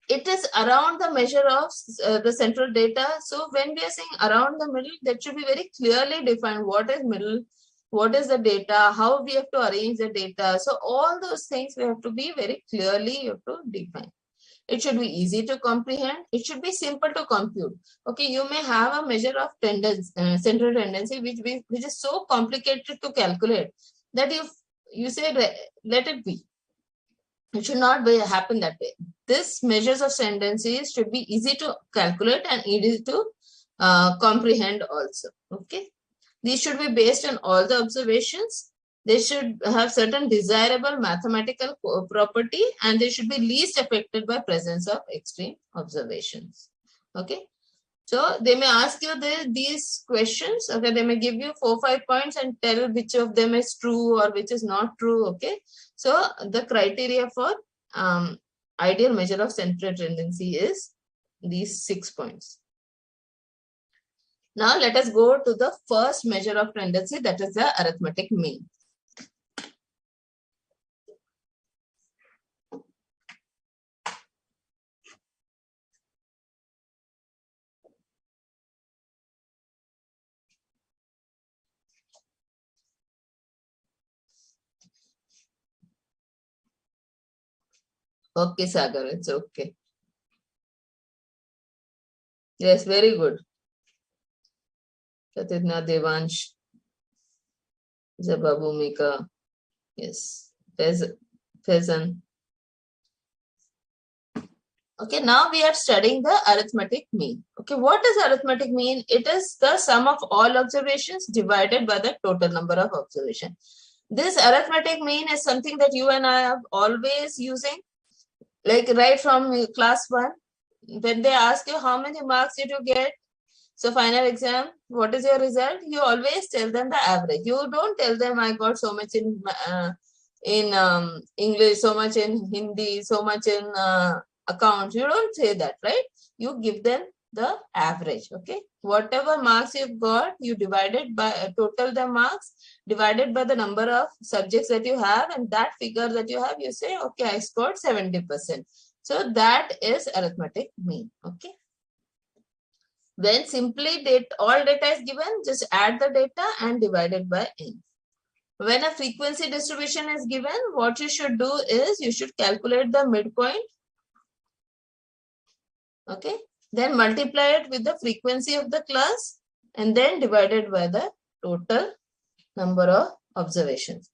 Speaker 1: it is around the measure of the central data. So when we are saying around the middle, that should be very clearly defined. What is middle? What is the data? How we have to arrange the data? So all those things we have to be very clearly you have to define. It should be easy to comprehend. It should be simple to compute. Okay, you may have a measure of tendency, central tendency, which is so complicated to calculate that you say let it be. It should not be happen that way. This measures of tendencies should be easy to calculate and easy to comprehend also. Okay, these should be based on all the observations. They should have certain desirable mathematical property, and they should be least affected by presence of extreme observations. Okay, so they may ask you these questions. Okay, they may give you 4-5 points and tell which of them is true or which is not true. Okay, so the criteria for ideal measure of central tendency is these 6 points. Now let us go to the first measure of tendency, that is the arithmetic mean. Okay, Sagar, it's okay. Yes, very good. Katidna Devansh, Zababumika, yes, Fezan. Okay, now we are studying the arithmetic mean. Okay, what is arithmetic mean? It is the sum of all observations divided by the total number of observations. This arithmetic mean is something that you and I are always using, like right from class 1. When they ask you how many marks did you get, so final exam, what is your result? You always tell them the average. You don't tell them I got so much in English, so much in Hindi, so much in accounts. You don't say that, right? You give them the average. Okay, whatever marks you've got, you divide it by total the marks divided by the number of subjects that you have, and that figure that you have, you say, okay, I scored 70%. So that is arithmetic mean. Okay. When simply all data is given, just add the data and divide it by n. When a frequency distribution is given, what you should do is you should calculate the midpoint. Okay. Then multiply it with the frequency of the class and then divide it by the total number of observations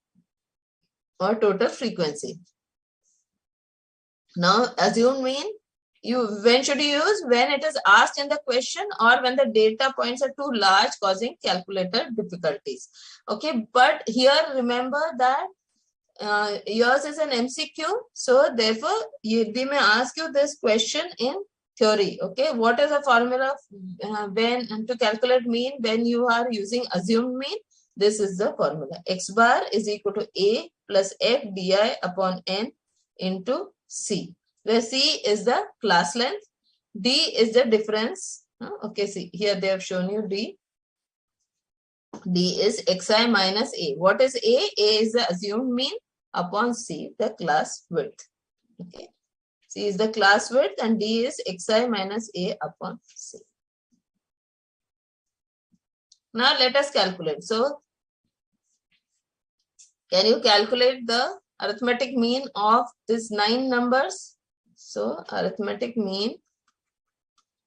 Speaker 1: or total frequency. Now assume mean. When should you use? When it is asked in the question or when the data points are too large, causing calculator difficulties. Okay, but here remember that yours is an MCQ, so therefore they may ask you this question in theory. Okay, what is the formula when to calculate mean when you are using assumed mean? This is the formula: x bar is equal to a plus f di upon n into c, where c is the class length, d is the difference. Okay, see here they have shown you d. D is xi minus a. What is a? A is the assumed mean upon C, the class width. Okay. C is the class width and D is xi minus a upon C. Now let us calculate. So, can you calculate the arithmetic mean of these 9 numbers? So, arithmetic mean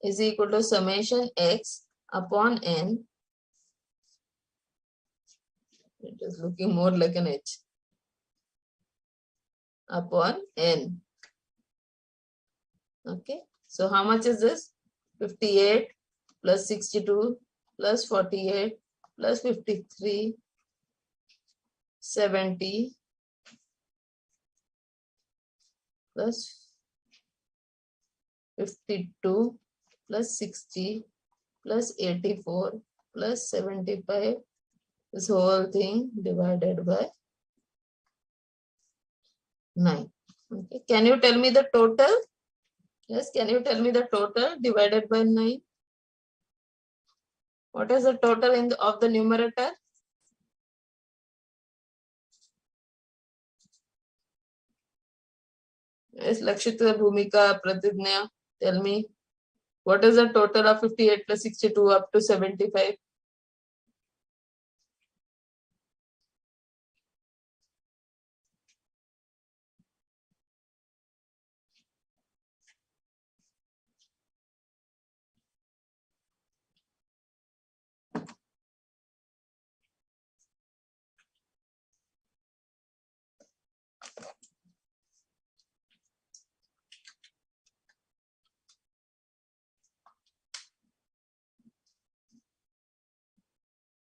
Speaker 1: is equal to summation x upon n. It is looking more like an h. Upon n. Okay, so how much is this? 58 plus 62 plus 48 plus 53, 70 plus 52 plus 60 plus 84 plus 75. This whole thing divided by 9. Okay, can you tell me the total? Yes, can you tell me the total divided by 9? What is the total of the numerator? Yes, Lakshita, Bhumika, Pratidnya, tell me. What is the total of 58 plus 62 up to 75?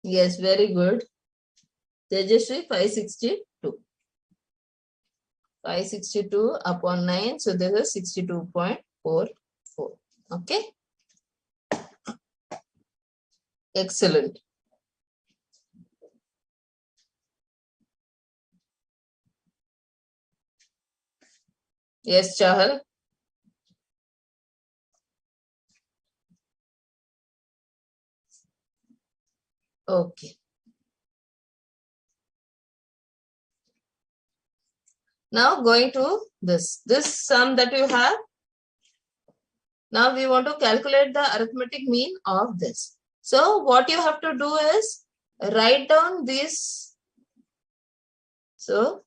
Speaker 1: Yes, very good. Tejasvi, 562. 562 upon 9. So this is 62.44. Okay. Excellent. Yes, Chahal. Okay. Now going to this sum that you have. Now we want to calculate the arithmetic mean of this. So what you have to do is write down these. So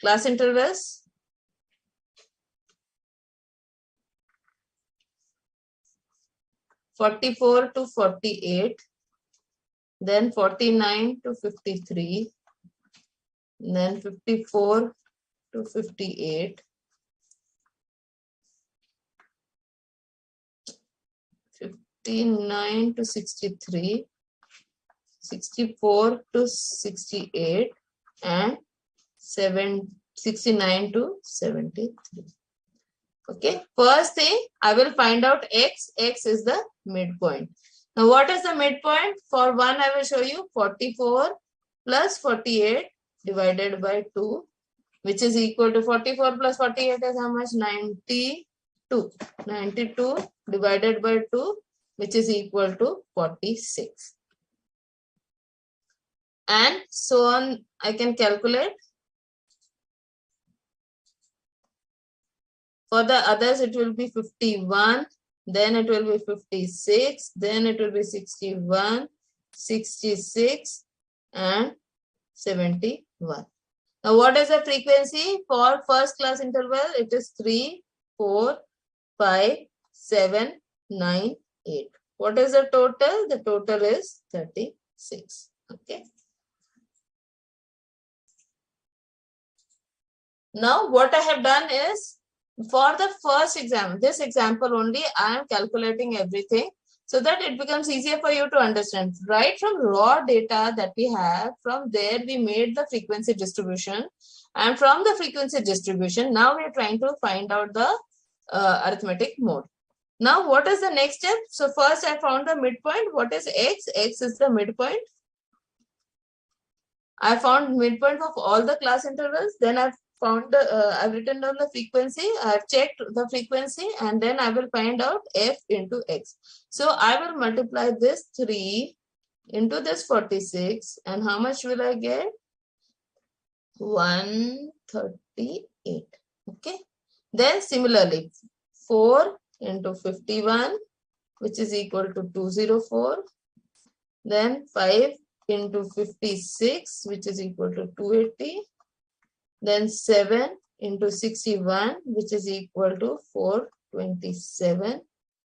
Speaker 1: class intervals. (44 to 48), then 49 to 53, then 54 to 58, 59 to 63, 64 to 68, and 69 to 73. Okay, first thing I will find out x. X is the midpoint. Now what is the midpoint? For 1 I will show you 44 plus 48 divided by 2, which is equal to 44 plus 48 is how much? 92. 92 divided by 2, which is equal to 46. And so on, I can calculate. For the others, it will be 51, then it will be 56, then it will be 61, 66, and 71. Now, what is the frequency for first class interval? It is 3, 4, 5, 7, 9, 8. What is the total? The total is 36. Okay. Now, what I have done is For the first exam, this example only, I am calculating everything so that it becomes easier for you to understand. Right from raw data that we have, from there we made the frequency distribution. And from the frequency distribution, now we are trying to find out the arithmetic mode. Now, what is the next step? So first I found the midpoint. What is x? X is the midpoint. I found midpoint of all the class intervals. Then I've found I've written down the frequency. I've checked the frequency, and then I will find out f into x. So I will multiply this 3 into this 46, and how much will I get? 138. Okay. Then similarly, 4 into 51, which is equal to 204. Then 5 into 56, which is equal to 280. Then 7 into 61, which is equal to 427.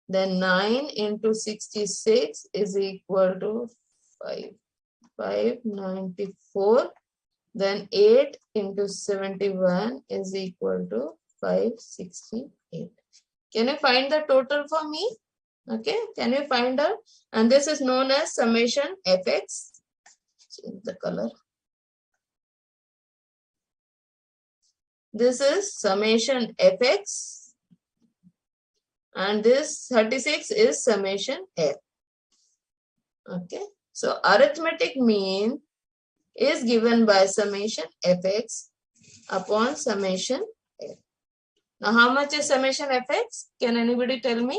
Speaker 1: Then 9 into 66 is equal to 594. Then 8 into 71 is equal to 568. Can you find the total for me? Okay, can you find out? And this is known as summation fx. Change the color. This is summation fx, and this 36 is summation f. Okay, so arithmetic mean is given by summation fx upon summation f. Now, how much is summation fx? Can anybody tell me?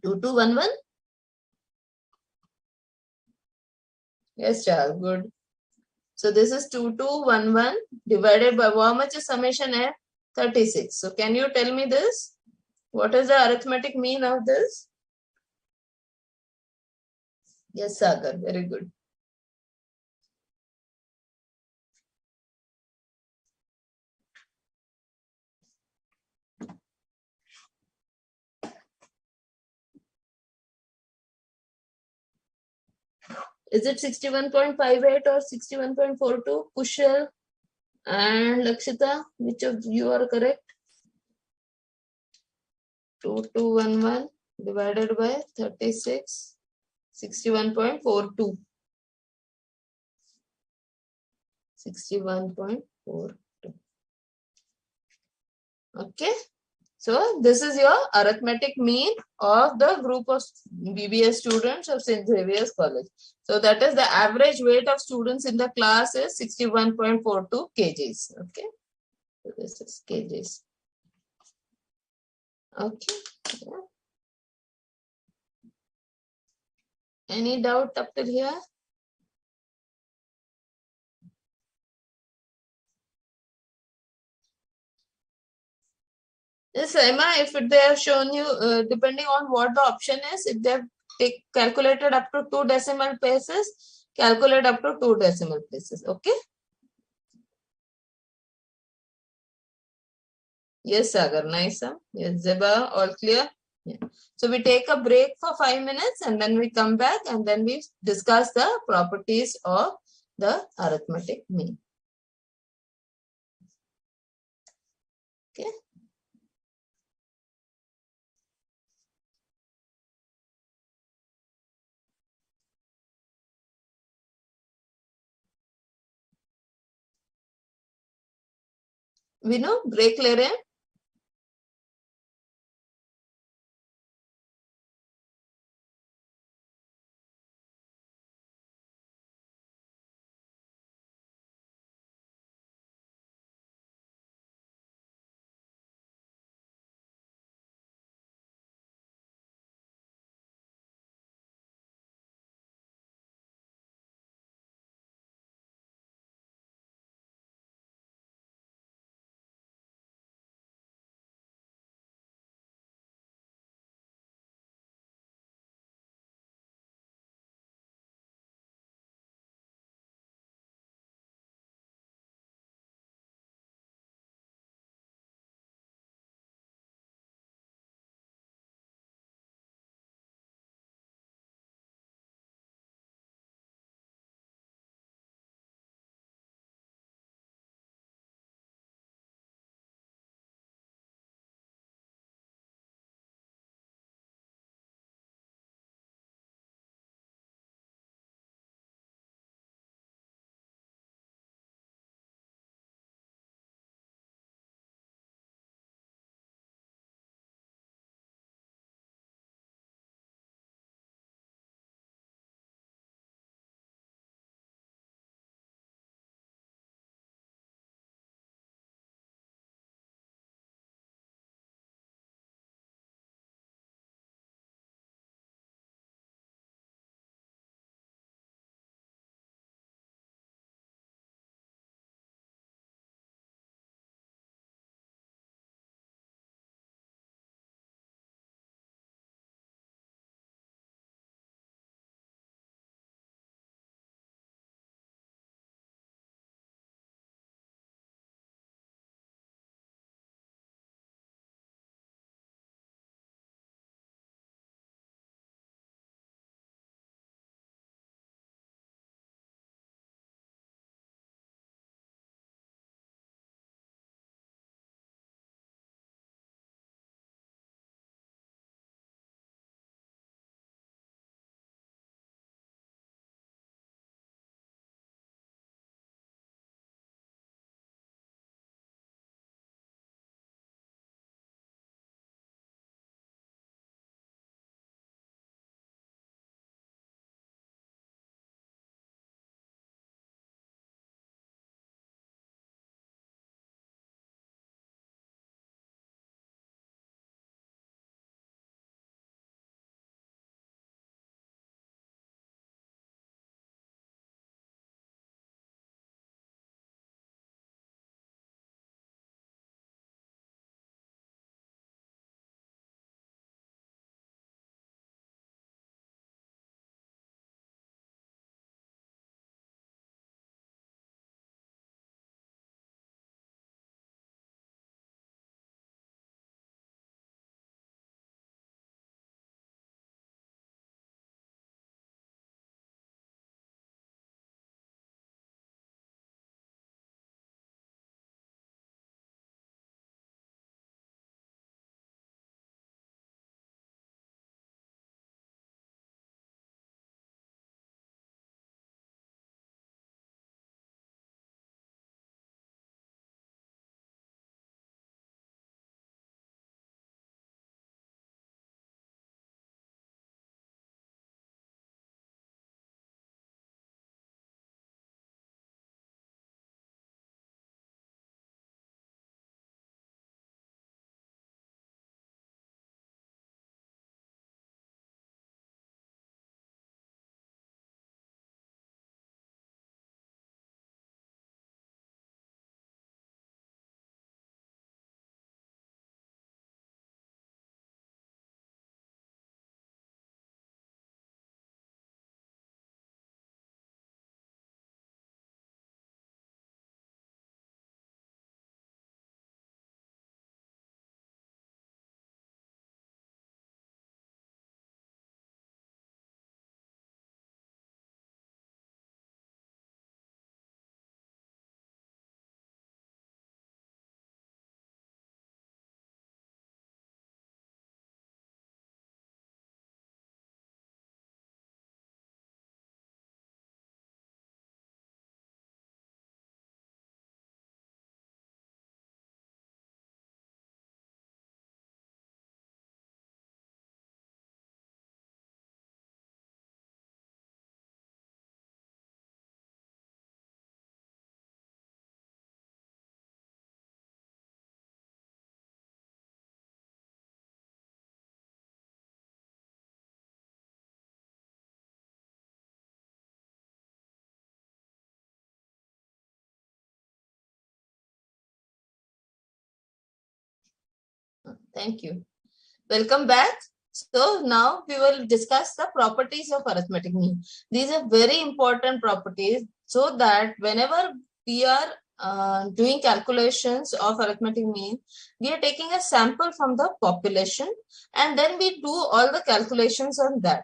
Speaker 1: Two two one one. Yes, child. Good. So this is 2211 divided by how much is summation f? 36. So can you tell me this? What is the arithmetic mean of this? Yes, Sagar. Very good. Is it 61.58 or 61.42? Kushal and Lakshita, which of you are correct? 2211 divided by 36, 61.42. 61.42. Okay. So this is your arithmetic mean of the group of BBS students of St. Xavier's College. So that is the average weight of students in the class is 61.42 kgs. Okay. So this is kgs. Okay. Yeah. Any doubt up till here? Yes, Emma, if they have shown you, depending on what the option is, if they have calculated up to 2 decimal places, calculate up to 2 decimal places. Okay. Yes, Sagar, nice. Huh? Yes, Zeba, all clear? Yeah. So we take a break for 5 minutes and then we come back and then we discuss the properties of the arithmetic mean. Okay. We know break le rahe hain. Thank you. Welcome back. So now we will discuss the properties of arithmetic mean. These are very important properties so that whenever we are doing calculations of arithmetic mean, we are taking a sample from the population and then we do all the calculations on that.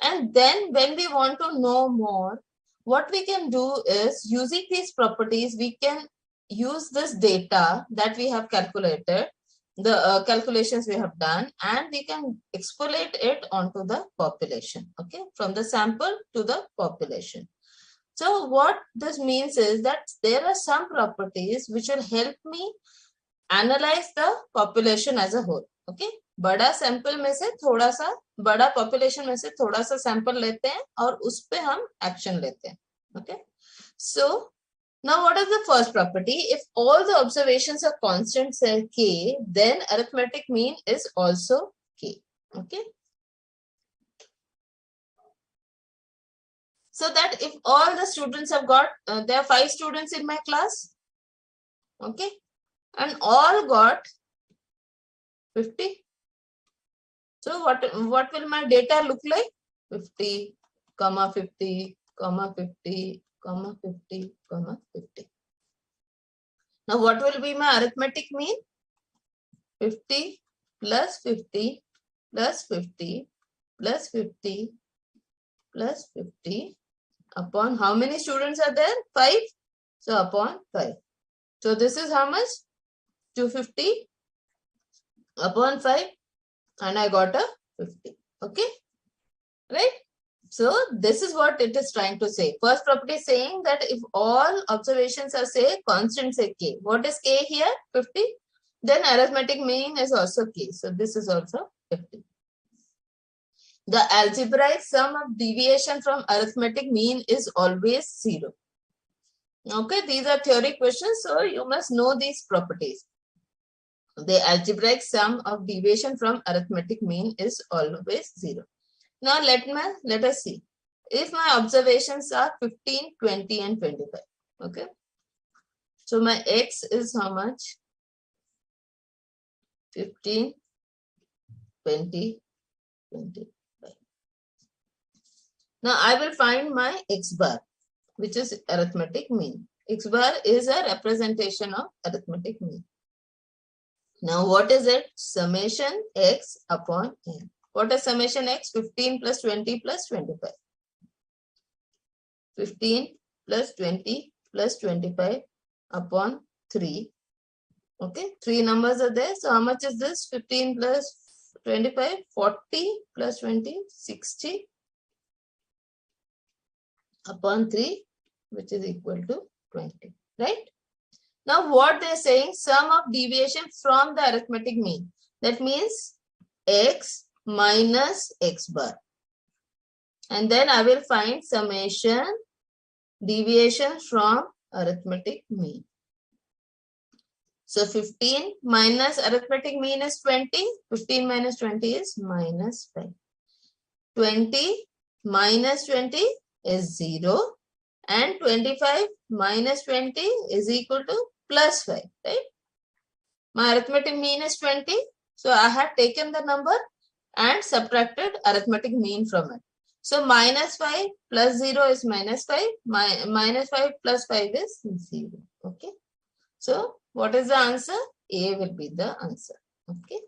Speaker 1: And then when we want to know more, what we can do is using these properties, we can use this data that we have calculated, the calculations we have done, and we can extrapolate it onto the population, okay, from the sample to the population. So what this means is that there are some properties which will help me analyze the population as a whole, okay. बड़ा sample में से थोड़ा सा, बड़ा population में से थोड़ा सा सैंपल लेते हैं और उस पे हम एक्शन लेते हैं, okay. So now what is the first property? If all the observations are constant say k, then arithmetic mean is also k, okay. So that if all the students have got, there are 5 students in my class, okay, and all got 50. So what will my data look like? 50, 50, 50, 50, 50. Now what will be my arithmetic mean? 50 plus 50 plus 50 plus 50 plus 50 upon how many students are there? 5. So upon 5. So this is how much? 250 upon 5. And I got a 50, okay, right? So this is what it is trying to say. First property is saying that if all observations are say constant say k, what is k here? 50. Then arithmetic mean is also k. So this is also 50. The algebraic sum of deviation from arithmetic mean is always 0. Okay, these are theory questions, so you must know these properties. The algebraic sum of deviation from arithmetic mean is always 0. Now let us see. If my observations are 15, 20 and 25. Okay. So my x is how much? 15, 20, 25. Now I will find my x bar, which is arithmetic mean. X bar is a representation of arithmetic mean. Now what is it? Summation x upon n. What is summation x? 15 plus 20 plus 25. 15 plus 20 plus 25 upon 3. Okay, 3 numbers are there. So how much is this? 15 plus 25, 40 plus 20, 60 upon 3, which is equal to 20, right? Now what they are saying, sum of deviation from the arithmetic mean. That means x minus x bar. And then I will find summation deviation from arithmetic mean. So 15 minus arithmetic mean is 20. 15 minus 20 is minus 5. 20 minus 20 is 0. And 25 minus 20 is equal to plus 5, right? My arithmetic mean is 20. So I have taken the number and subtracted arithmetic mean from it. So minus 5 plus 0 is minus 5. Minus 5 plus 5 is 0. Okay. So what is the answer? A will be the answer. Okay.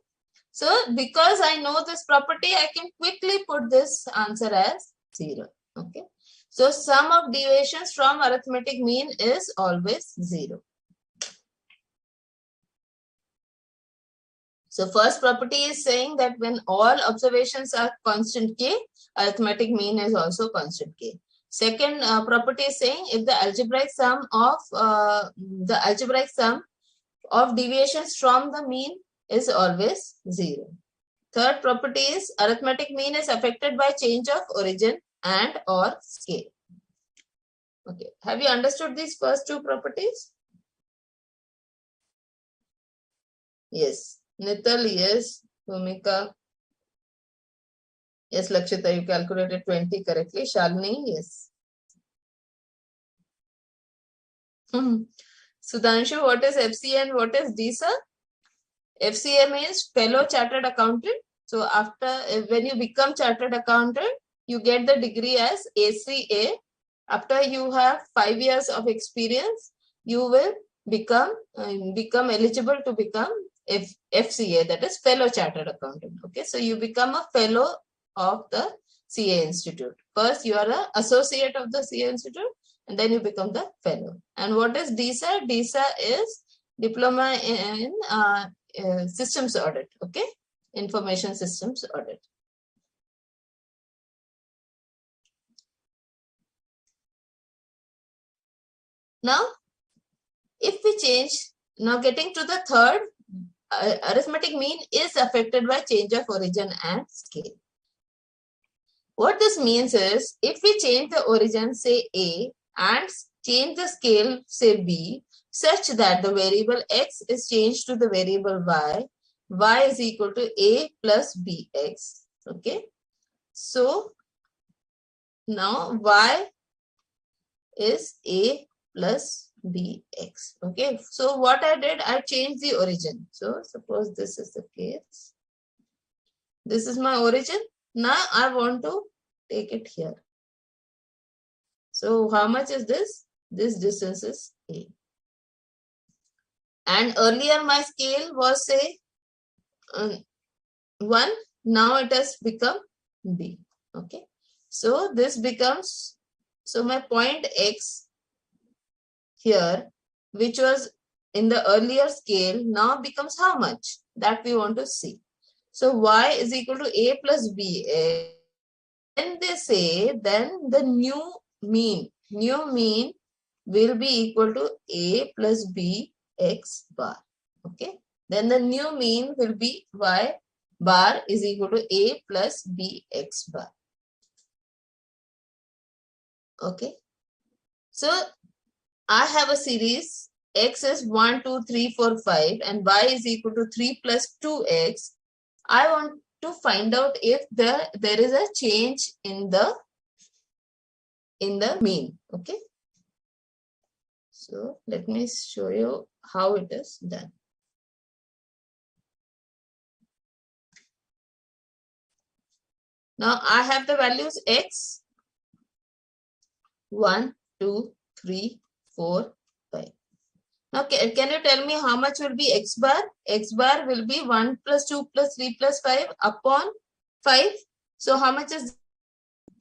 Speaker 1: So because I know this property, I can quickly put this answer as 0. Okay. So sum of deviations from arithmetic mean is always 0. So first property is saying that when all observations are constant k, arithmetic mean is also constant k. Second property is saying if the algebraic sum of deviations from the mean is always 0. Third property is arithmetic mean is affected by change of origin and or scale. Okay, have you understood these first two properties? Yes. Nital, yes. Bhumika. Yes, Lakshita, you calculated 20 correctly. Shalini, yes. Sudhanshu, what is FC and what is DSA? FCA means fellow chartered accountant. So after when you become chartered accountant, you get the degree as ACA. After you have 5 years of experience, you will become eligible to become FCA, that is fellow chartered accountant. Okay, so you become a fellow of the CA Institute. First, you are an associate of the CA Institute, and then you become the fellow. And what is DISA? DISA is Diploma in Systems Audit. Okay, Information Systems Audit. Now, if we change, now getting to the third, arithmetic mean is affected by change of origin and scale. What this means is, if we change the origin, say A, and change the scale, say B, such that the variable x is changed to the variable y is equal to A plus bx. Okay. So, now y is A plus bx. Okay. So, what I did, I changed the origin. So, suppose this is the case. This is my origin. Now, I want to take it here. So, how much is this? This distance is A. And earlier my scale was, say, 1. Now it has become B. Okay. So, this becomes, so my point X here, which was in the earlier scale, now becomes how much? That we want to see. So, y is equal to A plus B. When they say, then the new mean will be equal to A plus B x bar. Okay. Then the new mean will be y bar is equal to A plus B x bar. Okay. So, I have a series, x is 1, 2, 3, 4, 5 and y is equal to 3 plus 2x. I want to find out if there is a change in the mean. Okay. So, let me show you how it is done. Now, I have the values x, 1, 2, 3, 4, 5. Now, can you tell me how much will be x bar? X bar will be 1 plus 2 plus 3 plus 5 upon 5. So, how much is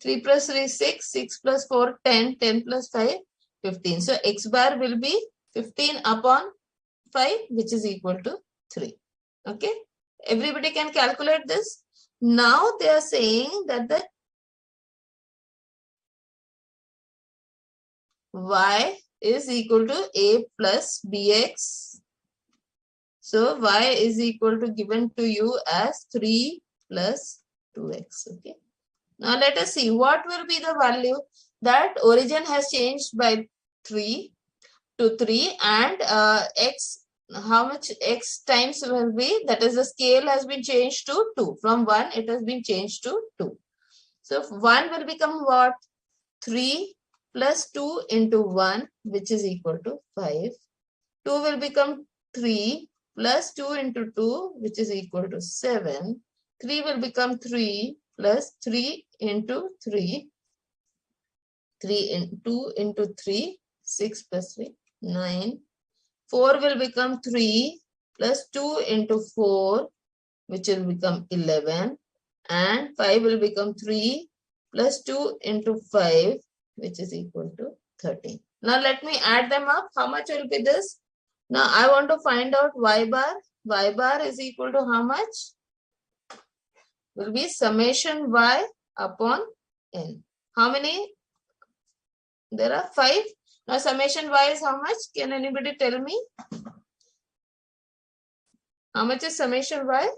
Speaker 1: 3 plus 3 is 6, 6 plus 4, 10, 10 plus 5, 15. So, x bar will be 15 upon 5, which is equal to 3. Okay. Everybody can calculate this. Now, they are saying that the y is equal to A plus bx. So, y is equal to given to you as 3 plus 2x. Okay. Now, let us see what will be the value. That origin has changed by 3 to 3 and x, how much x times will be, that is the scale has been changed to 2. From 1 it has been changed to 2. So, 1 will become what? 3 plus 2 into 1, which is equal to 5. 2 will become 3 plus 2 into 2, which is equal to 7. 3 will become 3 plus 3 into 3. 3 into 2 into 3, 6 plus 3, 9. 4 will become 3 plus 2 into 4, which will become 11. And 5 will become 3 plus 2 into 5, which is equal to 13. Now, let me add them up. How much will be this? Now, I want to find out y bar. Y bar is equal to how much? Will be summation y upon n. How many? There are 5. Now, summation y is how much? Can anybody tell me? How much is summation y?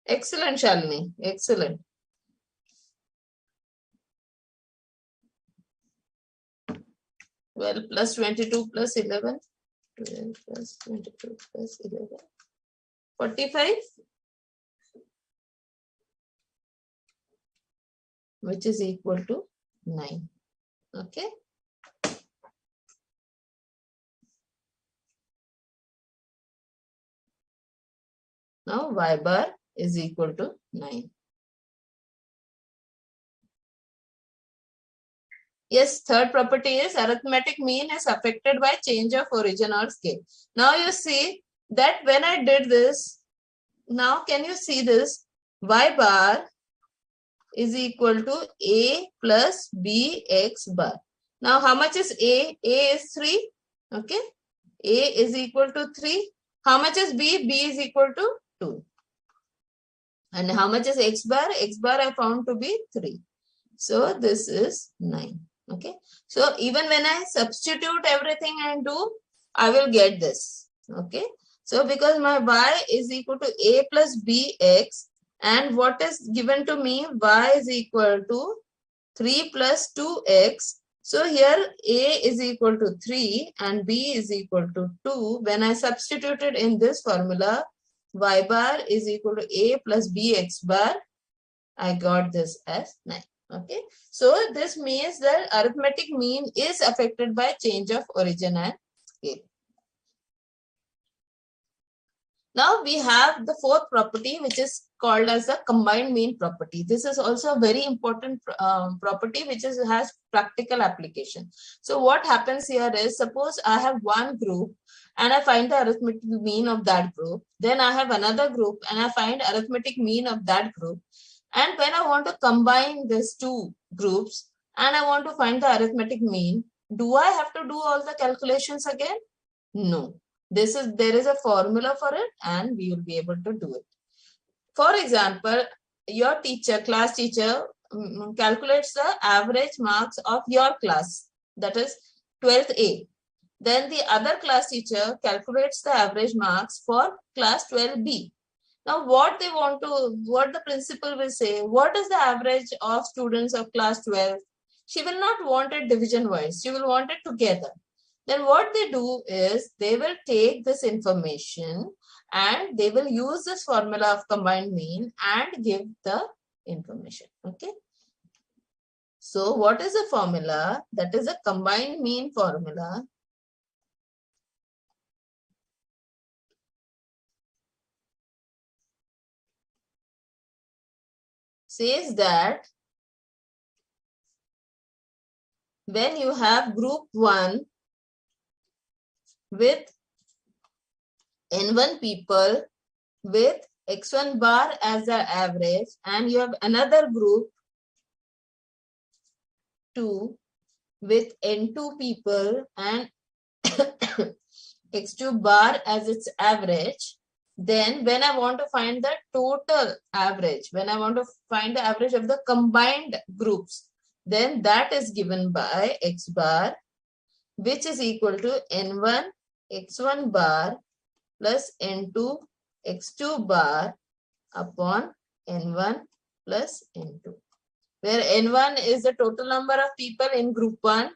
Speaker 1: Excellent, Shalini. Excellent. Well, plus 22 plus 11. 12 plus 22 plus 11. 45. Which is equal to 9. Okay. Now y bar is equal to 9. Yes, third property is arithmetic mean is affected by change of origin or scale. Now you see that when I did this, now can you see this? Y bar is equal to A plus BX bar. Now how much is A? A is 3. Okay. A is equal to 3. How much is B? B is equal to 2. And how much is X bar? X bar I found to be 3. So this is 9. Okay. So even when I substitute everything and do, I will get this. Okay. So because my y is equal to a plus bx, and what is given to me, y is equal to 3 plus 2x. So here a is equal to 3 and b is equal to 2. When I substituted in this formula, y bar is equal to a plus bx bar, I got this as 9. Okay, so this means that arithmetic mean is affected by change of origin and scale. Now we have the fourth property, which is called as the combined mean property. This is also a very important property which has practical application. So what happens here is, suppose I have one group and I find the arithmetic mean of that group. Then I have another group and I find arithmetic mean of that group. And when I want to combine these two groups and I want to find the arithmetic mean, do I have to do all the calculations again? No. There is a formula for it and we will be able to do it. For example, your class teacher calculates the average marks of your class, that is 12th A. Then the other class teacher calculates the average marks for class 12B. Now what the principal will say, what is the average of students of class 12? She will not want it division wise, she will want it together. Then what they do is, they will take this information and they will use this formula of combined mean and give the information. Okay. So what is the formula? That is a combined mean formula. Says that when you have group 1 with n1 people with x1 bar as the average, and you have another group 2 with n2 people and x2 bar as its average, then when I want to find the total average, when I want to find the average of the combined groups, then that is given by x bar, which is equal to n1 x1 bar plus n2 x2 bar upon n1 plus n2, where n1 is the total number of people in group 1,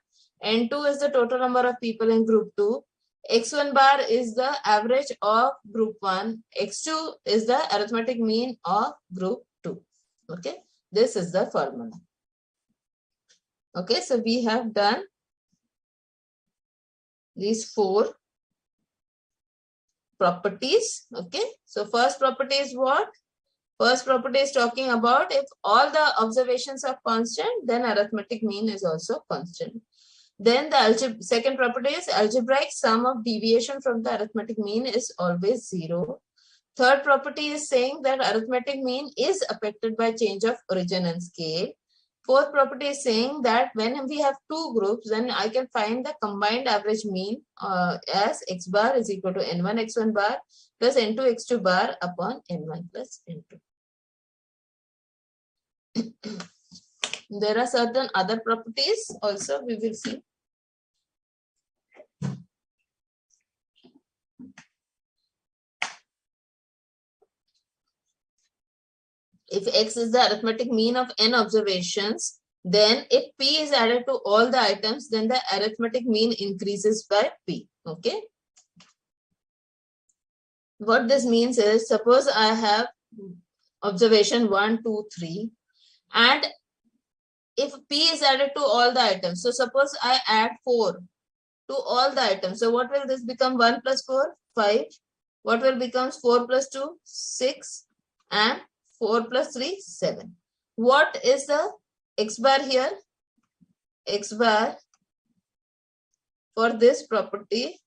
Speaker 1: n2 is the total number of people in group 2, x1 bar is the average of group 1, x2 is the arithmetic mean of group 2. Okay, this is the formula. Okay, so we have done these 4 properties. Okay, so first property is what? First property is talking about if all the observations are constant, then arithmetic mean is also constant. Then the second property is algebraic sum of deviation from the arithmetic mean is always 0. Third property is saying that arithmetic mean is affected by change of origin and scale. Fourth property is saying that when we have two groups, then I can find the combined average mean as x bar is equal to n1 x1 bar plus n2 x2 bar upon n1 plus n2. There are certain other properties also we will see. If x is the arithmetic mean of n observations, then if p is added to all the items, then the arithmetic mean increases by p. Okay. What this means is, suppose I have observation 1, 2, 3, and if p is added to all the items, so suppose I add 4 to all the items, so what will this become? 1 plus 4, 5. What will become 4 plus 2? 6 and 4 plus 3? 7. What is the x bar here? X bar for this property,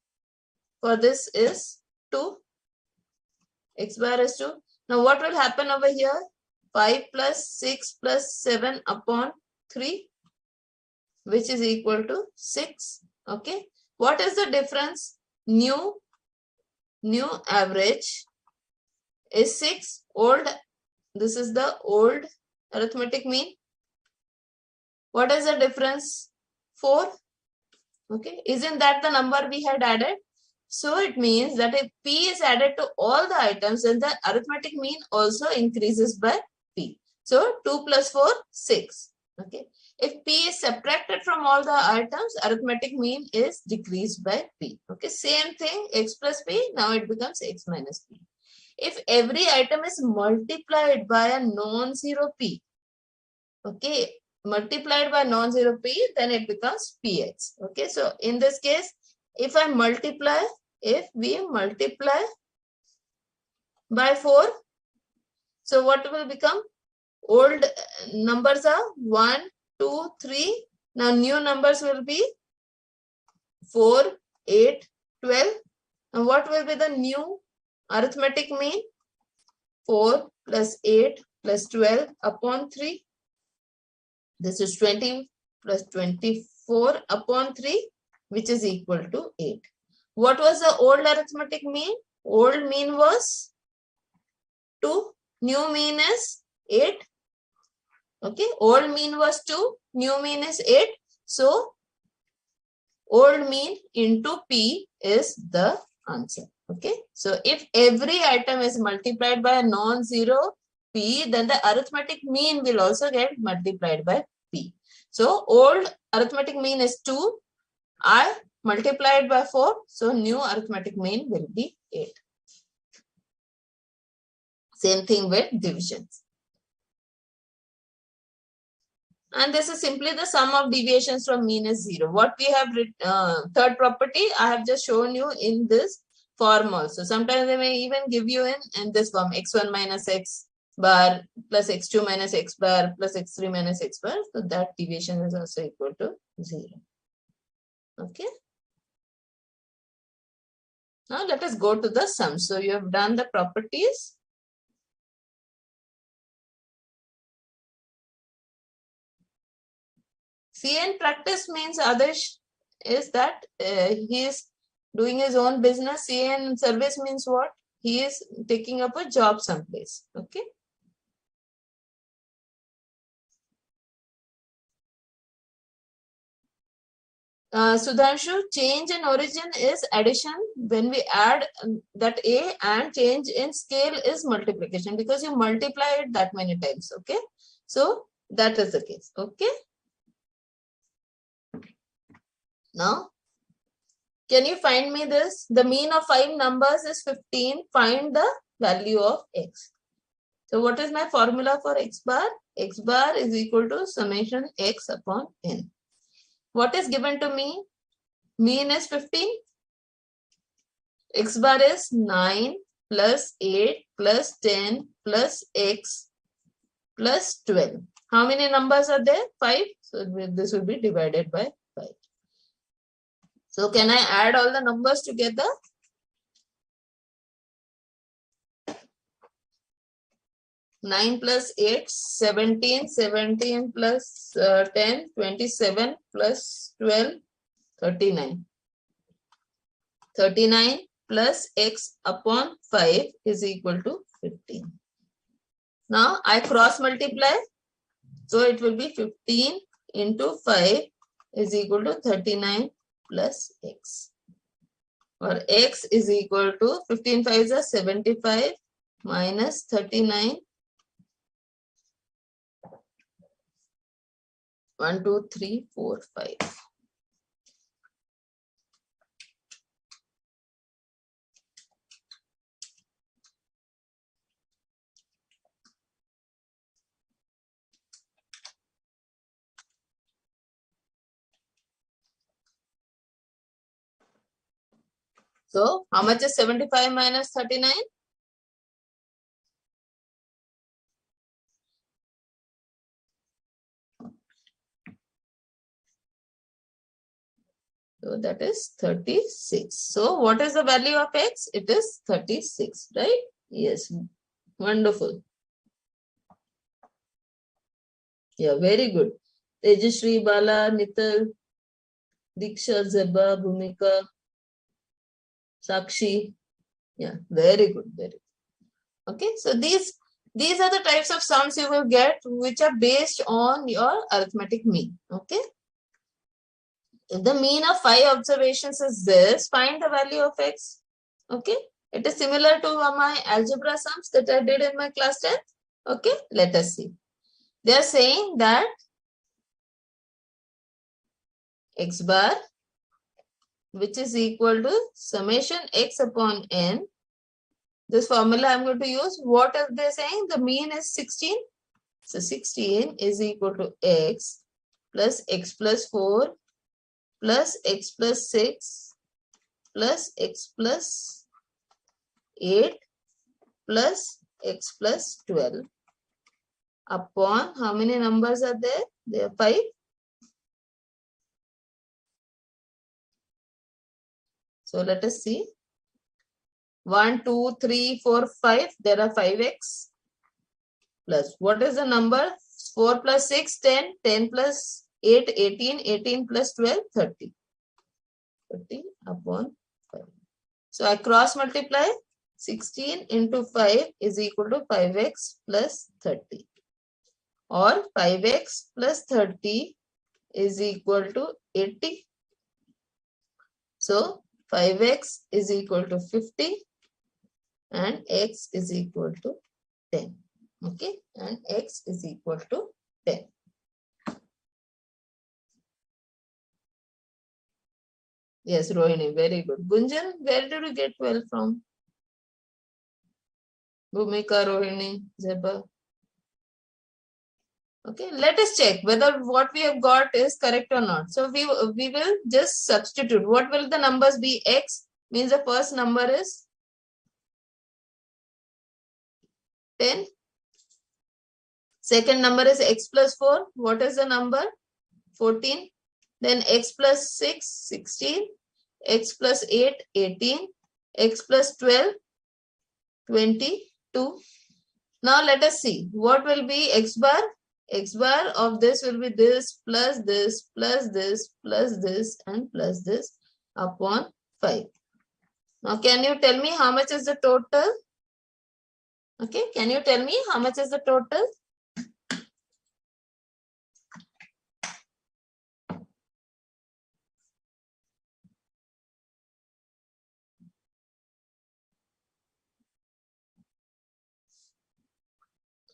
Speaker 1: for this is 2. X bar is 2. Now what will happen over here? 5 plus 6 plus 7 upon 3, which is equal to 6. Okay. What is the difference? New average is 6. Old, this is the old arithmetic mean. What is the difference? 4. Okay. Isn't that the number we had added? So it means that if P is added to all the items, then the arithmetic mean also increases by P. So 2 plus 4, 6. Okay. If P is subtracted from all the items, arithmetic mean is decreased by P. Okay. Same thing, x plus P, now it becomes x minus P. If every item is multiplied by a non-zero P, okay, multiplied by non-zero P, then it becomes Px. Okay. So in this case, if we multiply by 4, so what will become? Old numbers are 1, 2, 3. Now new numbers will be 4, 8, 12. And what will be the new arithmetic mean? 4 plus 8 plus 12 upon 3. This is 20 plus 24 upon 3, which is equal to 8. What was the old arithmetic mean? Old mean was 2. New mean is 8. Okay. Old mean was 2. New mean is 8. So, old mean into P is the answer. Okay. So, if every item is multiplied by a non-zero P, then the arithmetic mean will also get multiplied by P. So, old arithmetic mean is 2. I multiplied by 4. So, new arithmetic mean will be 8. Same thing with divisions. And this is simply the sum of deviations from mean is 0. What we have, third property, I have just shown you in this form also. Sometimes they may even give you in this form, x1 minus x bar plus x2 minus x bar plus x3 minus x bar. So that deviation is also equal to 0. Okay. Now let us go to the sum. So you have done the properties. See, in practice means Adesh is that he is doing his own business. See, in service means what? He is taking up a job someplace. Okay. Sudhanshu, change in origin is addition. When we add that A, and change in scale is multiplication, because you multiply it that many times. Okay. So that is the case. Okay. Now, can you find me this? The mean of 5 numbers is 15. Find the value of x. So what is my formula for x bar? X bar is equal to summation x upon n. What is given to me? Mean is 15. X bar is 9 plus 8 plus 10 plus x plus 12. How many numbers are there? 5. So this will be divided by 5. So can I add all the numbers together? Nine plus 8, 17, 17 plus 10, 27 plus 12, 39. 39 plus x upon 5 is equal to 15. Now I cross multiply. So it will be 15 into 5 is equal to 39 plus x. Or x is equal to 15 5s are 75 minus 39. 1, 2, 3, 4, 5. So how much is 75 minus 39? So that is 36. So what is the value of x? It is 36, right? Yes, wonderful. Yeah, very good. Tejashri, Bala, Nital, Diksha, Zeba, Bhumika, Sakshi. Yeah, very good, very good. Okay, so these are the types of sums you will get which are based on your arithmetic mean. Okay. If the mean of 5 observations is this, find the value of x. Okay. It is similar to my algebra sums that I did in my class 10. Okay. Let us see. They are saying that x bar, which is equal to summation x upon n. This formula I'm going to use. What are they saying? The mean is 16. So 16 is equal to x plus 4 plus x plus 6 plus x plus 8 plus x plus 12 upon how many numbers are there? There are 5. So let us see. 1, 2, 3, 4, 5. There are 5x plus what is the number? 4 plus 6, 10. 10 plus 8, 18. 18 plus 12, 30. 30 upon 5. So I cross multiply. 16 into 5 is equal to 5x plus 30. Or 5x plus 30 is equal to 80. So 5x is equal to 50 and x is equal to 10. Okay, and x is equal to 10. Yes, Rohini, very good. Gunjan, where did you get 12 from? Bhumika, Rohini, Zeba. Okay, let us check whether what we have got is correct or not. So we will just substitute. What will the numbers be? X means the first number is 10. Second number is x plus 4. What is the number? 14. Then x plus 6, 16. X plus 8, 18. X plus 12, 22. Now let us see. What will be x bar? X bar of this will be this plus this plus this plus this and plus this upon 5. Now can you tell me how much is the total? Okay, can you tell me how much is the total?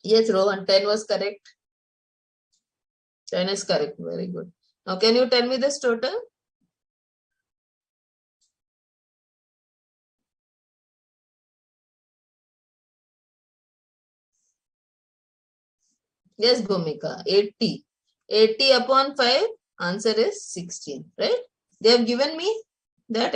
Speaker 1: Yes, Rohan, 10 was correct. 10 is correct. Very good. Now can you tell me this total? Yes, Bhumika, 80. 80 upon 5, answer is 16, right? They have given me that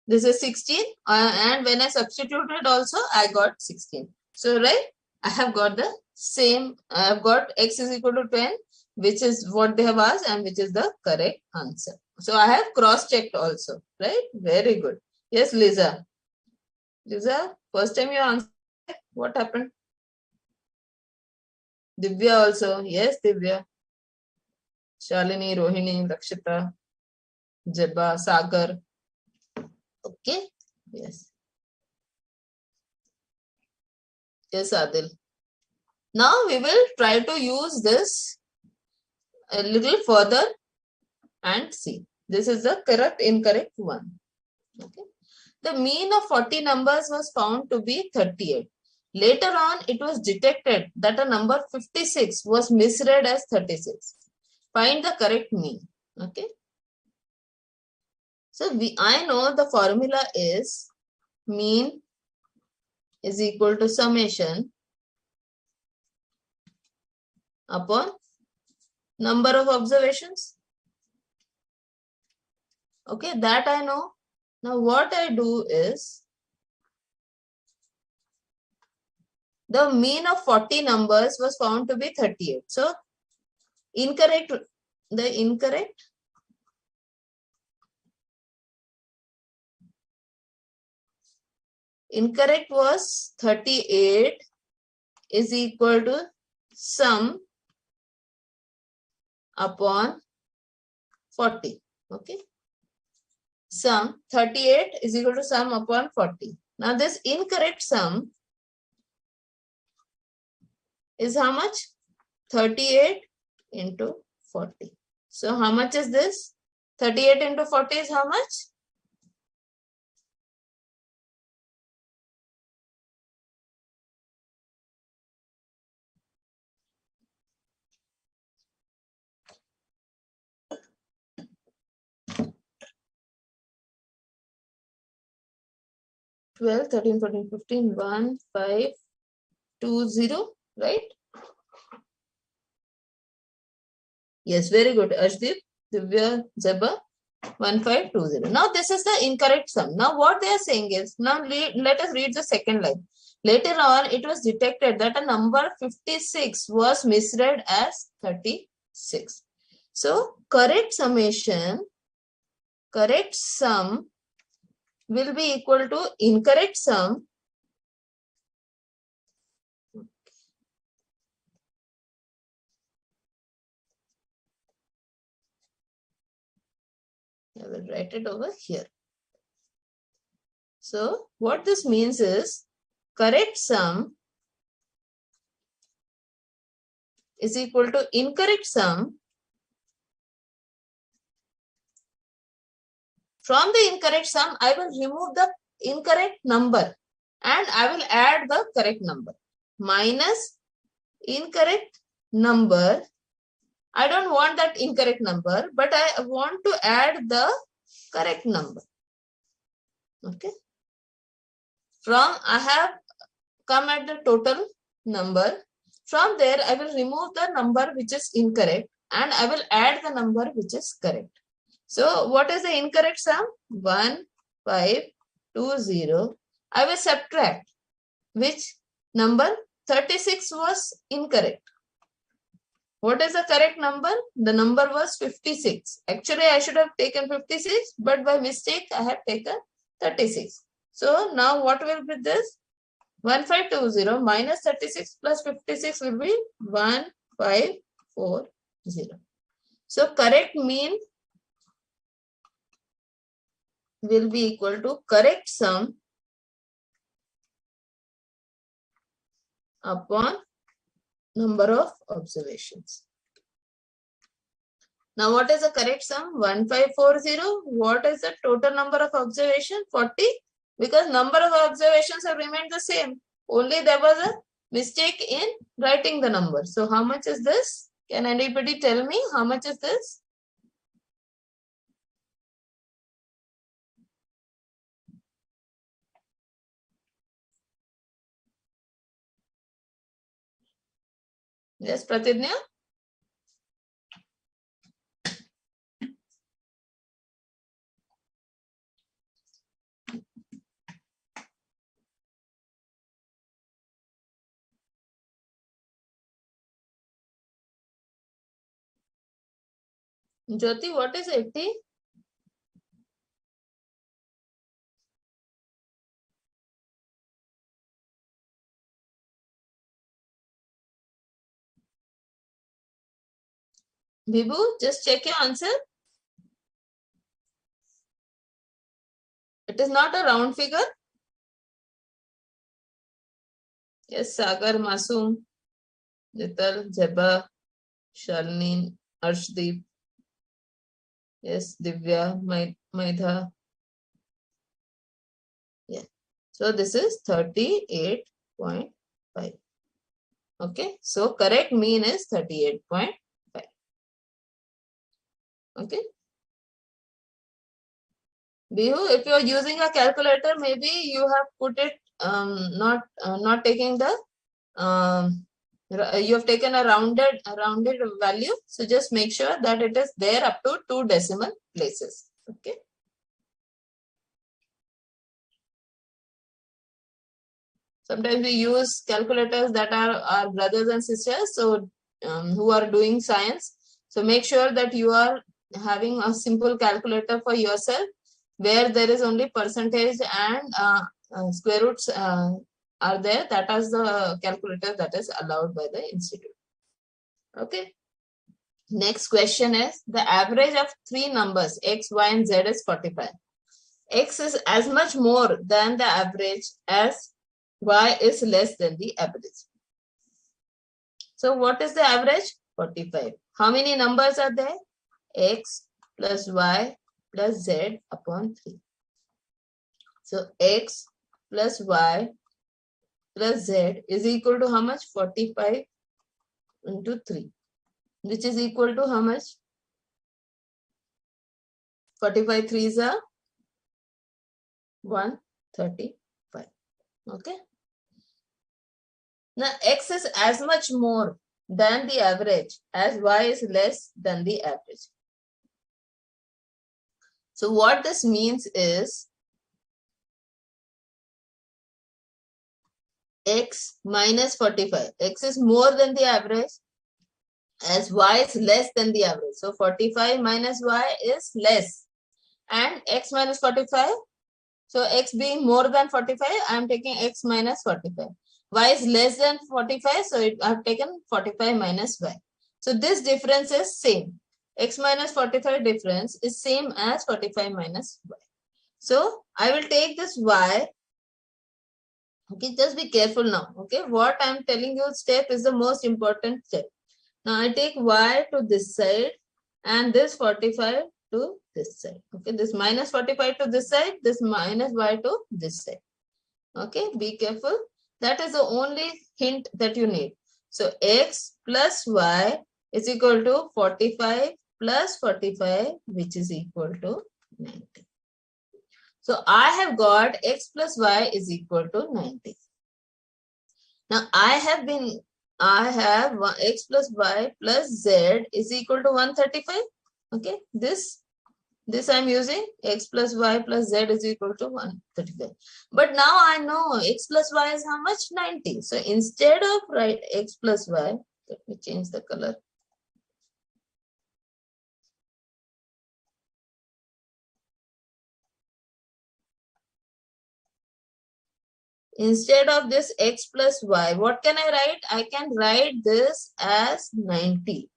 Speaker 1: this is 16 and when I substituted also, I got 16. So, right, I have got the same, I have got x is equal to 10, which is what they have asked and which is the correct answer. So, I have cross-checked also, right? Very good. Yes, Lisa. Lisa, first time you answered, what happened? Divya also. Yes, Divya. Shalini, Rohini, Lakshita, Jeba, Sagar. Okay. Yes. Yes, Adil. Now we will try to use this a little further and see. This is the correct, incorrect one. Okay. The mean of 40 numbers was found to be 38. Later on, it was detected that a number 56 was misread as 36. Find the correct mean. Okay. So I know the formula is mean is equal to summation upon number of observations. Okay, that I know. Now what I do is, the mean of 40 numbers was found to be 38. So incorrect, the incorrect was 38 is equal to sum upon 40. Okay. Sum 38 is equal to sum upon 40. Now this incorrect sum is how much? 38 into 40. So how much is this? 38 into 40 is how much? 12, 13, 14, 15, 1, 5, 2, 0, right? Yes, very good. Ashdeep, Divya, Zeba, 1520. Now this is the incorrect sum. Now what they are saying is, now let us read the second line. Later on, it was detected that a number 56 was misread as 36. So correct summation, correct sum will be equal to incorrect sum I will write it over here. So what this means is, correct sum is equal to incorrect sum. From the incorrect sum, I will remove the incorrect number and I will add the correct number. Minus incorrect number. I don't want that incorrect number, but I want to add the correct number. Okay. From I have come at the total number. From there, I will remove the number which is incorrect and I will add the number which is correct. So what is the incorrect sum? 1520. I will subtract which number? 36 was incorrect. What is the correct number? The number was 56. Actually, I should have taken 56, but by mistake, I have taken 36. So now what will be this? 1520 minus 36 plus 56 will be 1540. So correct mean will be equal to correct sum upon number of observations. Now what is the correct sum? 1540. What is the total number of observations? 40. Because number of observations have remained the same. Only there was a mistake in writing the number. So how much is this? Can anybody tell me how much is this? Yes, Pratidnya? Jyoti, what is 80? Vibhu, just check your answer. It is not a round figure. Yes, Sagar, Masoom, Jital, Zeba, Shalini, Arshdeep. Yes, Divya, Maidha. Yeah. So this is 38.5. Okay. So correct mean is 38.5. Okay. Bihu, if you are using a calculator, maybe you have put it not taking the you have taken a rounded value. So just make sure that it is there up to 2 decimal places. Okay. Sometimes we use calculators that are our brothers and sisters, so who are doing science. So make sure that you are having a simple calculator for yourself, where there is only percentage and square roots are there. That is the calculator that is allowed by the institute. Okay. Next question is, the average of three numbers x, y, and z is 45. X is as much more than the average as y is less than the average. So what is the average? 45. How many numbers are there? X plus y plus z upon 3. So x plus y plus z is equal to how much? 45 into 3, which is equal to how much? 45 3s are 135. Okay. Now x is as much more than the average as y is less than the average. So what this means is x minus 45. X is more than the average as y is less than the average. So 45 minus y is less. And x minus 45. So x being more than 45, I am taking x minus 45. Y is less than 45, so I have taken 45 minus y. So this difference is same. X minus 45 difference is same as 45 minus y. So I will take this y. Okay, just be careful now. Okay, what I am telling you step is the most important step. Now I take y to this side and this 45 to this side. Okay, this minus 45 to this side, this minus y to this side. Okay, be careful. That is the only hint that you need. So x plus y is equal to 45 plus 45, which is equal to 90. So I have got x plus y is equal to 90. Now I have x plus y plus z is equal to 135. Okay, this I am using x plus y plus z is equal to 135. But now I know x plus y is how much? 90. So instead of write x plus y, let me change the color. Instead of this x plus y, what can I write? I can write this as 90.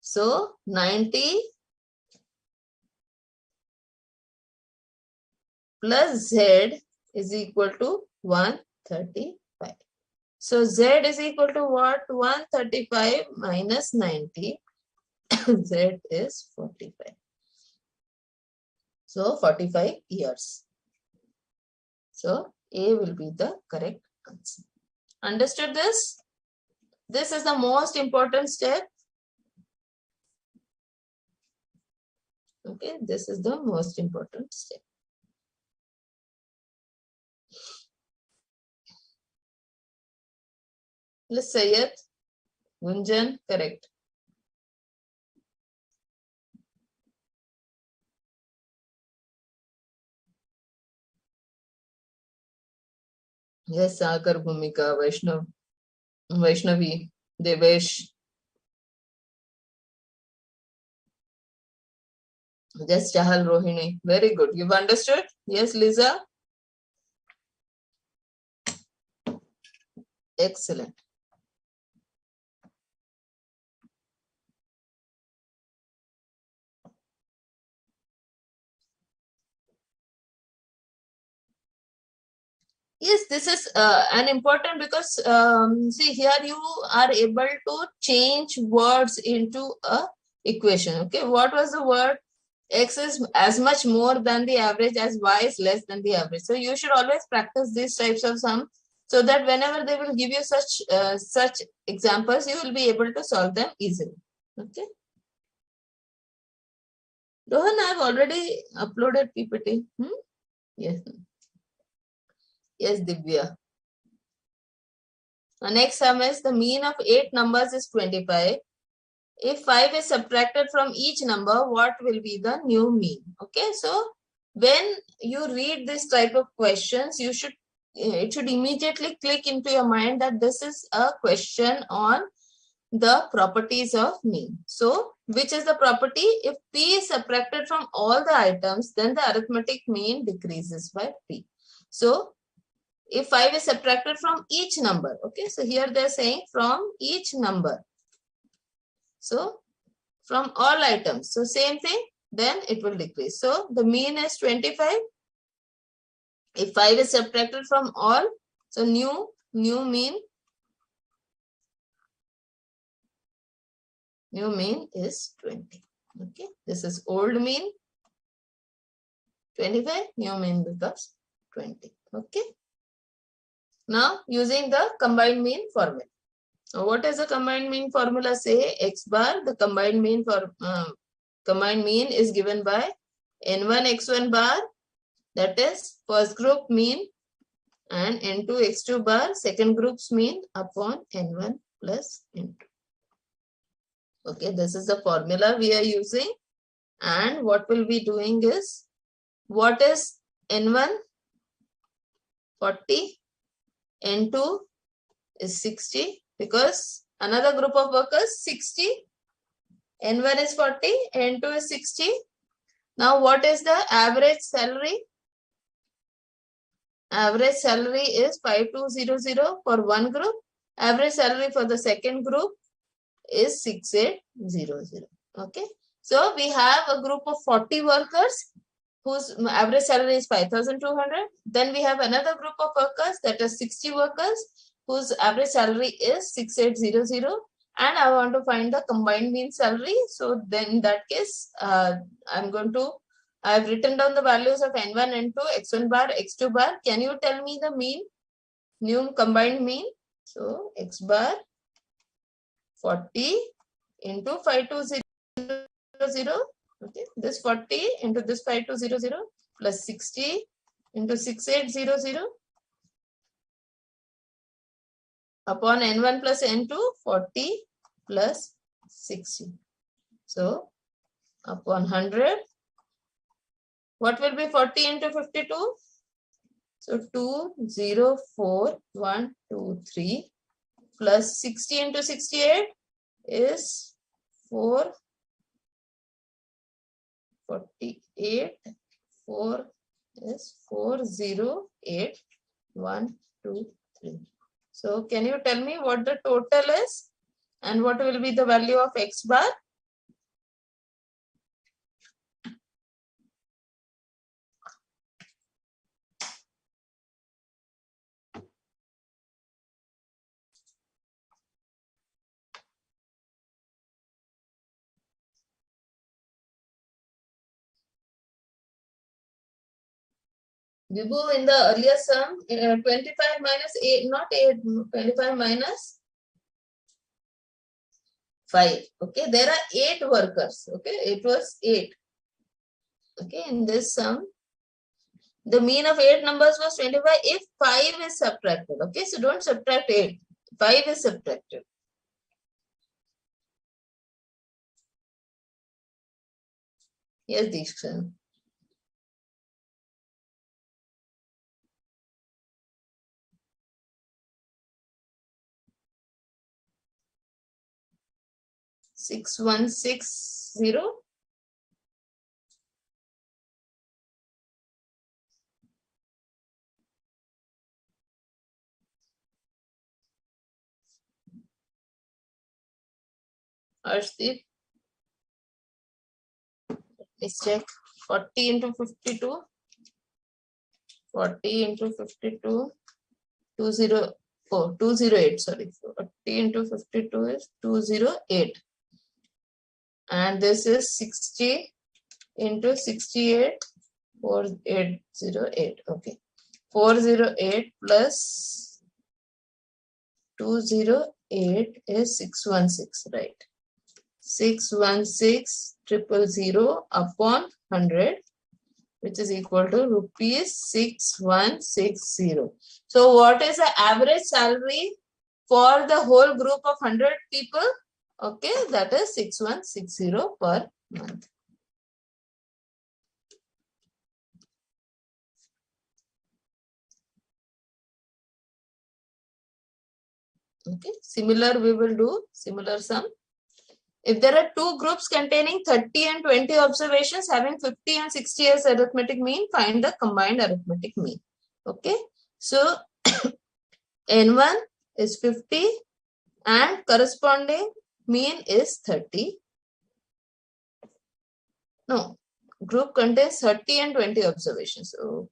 Speaker 1: So 90 plus z is equal to 135. So z is equal to what? 135 minus 90. Z is 45. So 45 years. So A will be the correct answer. Understood this? This is the most important step. Okay, this is the most important step. Let's say it. Gunjan, correct. Yes, Sagar, Bhumika, Vaishnavi, Devesh. Yes, Chahal, Rohini. Very good. You've understood? Yes, Lisa? Excellent. Yes, this is an important because see here you are able to change words into a equation. Okay, what was the word? X is as much more than the average as y is less than the average. So you should always practice these types of sum so that whenever they will give you such examples, you will be able to solve them easily. Okay. Rohan, I have already uploaded PPT. Yes. Yes, Divya. The next sum is the mean of 8 numbers is 25. If 5 is subtracted from each number, what will be the new mean? Okay, so when you read this type of questions, you should it should immediately click into your mind that this is a question on the properties of mean. So, which is the property? If P is subtracted from all the items, then the arithmetic mean decreases by P. So, if 5 is subtracted from each number, okay, so here they are saying from each number. So, from all items. So, same thing, then it will decrease. So, the mean is 25. If 5 is subtracted from all, so new mean is 20. Okay, this is old mean 25, new mean becomes 20. Okay, now using the combined mean formula. Now, what is the combined mean formula? Say x bar. The combined mean is given by n1 x1 bar, that is first group mean, and n2 x2 bar, second group's mean, upon n1 plus n2. Okay, this is the formula we are using. And what we'll be doing is, what is n1? 40, n2 is 60, because another group of workers 60, n1 is 40, n2 is 60. Now what is the average salary? Average salary is 5200 for one group. Average salary for the second group is 6800. Okay, so we have a group of 40 workers whose average salary is 5200. Then we have another group of workers, that is 60 workers, whose average salary is 6800. And I want to find the combined mean salary. So then in that case, I've written down the values of n1, n2, x1 bar, x2 bar. Can you tell me the mean, new combined mean? So x bar 40 into 5200. Okay, this 40 into this 5200 plus 60 into 6800 upon n1 plus n2, 40 plus 60. So upon 100, what will be 40 into 52? So 204123 plus 60 into 68 is 448. 4 is 408123. So can you tell me what the total is and what will be the value of x bar? Vibhu, in the earlier sum, 25 minus 8, not 8, 25 minus 5. Okay, there are 8 workers. Okay, it was 8. Okay, in this sum, the mean of 8 numbers was 25 if 5 is subtracted. Okay, so don't subtract 8. 5 is subtracted. Yes, Diksha. Six 160. Arshdeep. Let's check. 40 into 52. 40 into 52. 208. Sorry. 40 into 52 is 208. And this is 60 into 68. 4808. Okay. 408 plus 208 is 616, right? 616,000 upon 100, which is equal to rupees 6160. So what is the average salary for the whole group of 100 people? Okay, that is 6160 per month. Okay, similar we will do similar sum. If there are two groups containing 30 and 20 observations having 50 and 60 as arithmetic mean, find the combined arithmetic mean. Okay, so N1 is 50 and corresponding mean is 30. No, group contains 30 and 20 observations. Okay.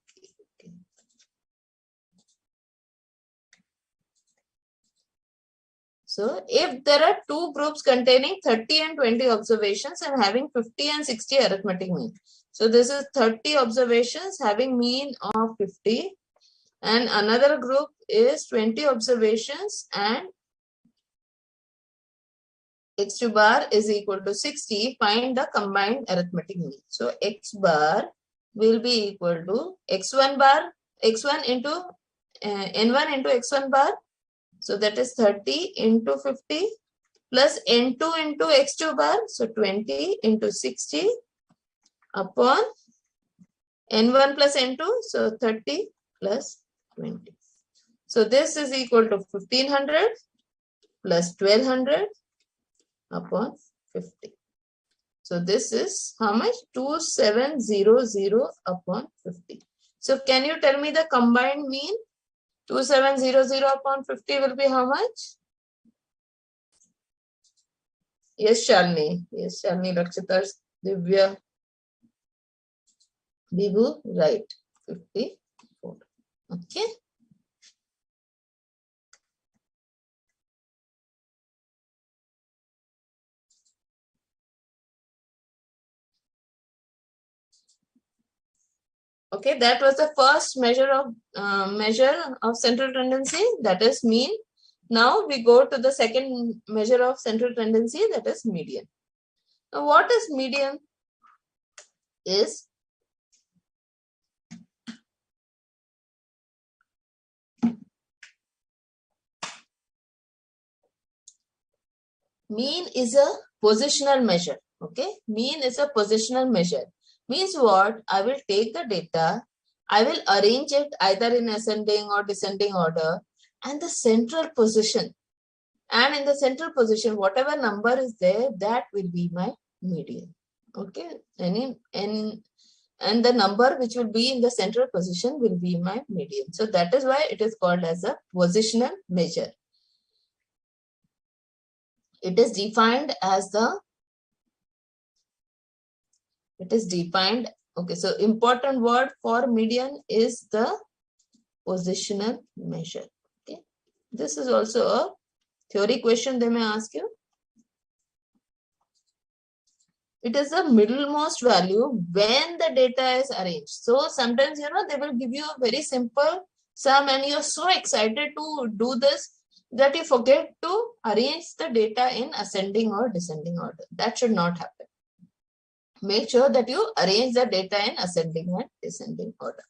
Speaker 1: So if there are two groups containing 30 and 20 observations and having 50 and 60 arithmetic mean. So this is 30 observations having mean of 50, and another group is 20 observations and x2 bar is equal to 60. Find the combined arithmetic mean. So x bar will be equal to x1 bar, x1 into n1 into x1 bar. So that is 30 into 50 plus n2 into x2 bar. So 20 into 60 upon n1 plus n2. So 30 plus 20. So this is equal to 1500 plus 1200 upon 50. So this is how much? 2700 upon 50. So can you tell me the combined mean? 2700 upon 50 will be how much? Yes, Shalini. Yes, Shalini, Rakshita, Divya, Vibhu, right. 54. Okay. Okay, that was the first measure of central tendency, that is mean. Now we go to the second measure of central tendency, that is median. Now what is median? Is mean is a positional measure. Okay, mean is a positional measure. Means what? I will take the data, I will arrange it either in ascending or descending order, and the central position. And in the central position, whatever number is there, that will be my median. Okay, and the number which will be in the central position will be my median. So that is why it is called as a positional measure. It is defined as okay, so important word for median is the positional measure. Okay, this is also a theory question they may ask you. It is the middlemost value when the data is arranged. So sometimes, they will give you a very simple sum and you're so excited to do this that you forget to arrange the data in ascending or descending order. That should not happen. Make sure that you arrange the data in ascending and descending order.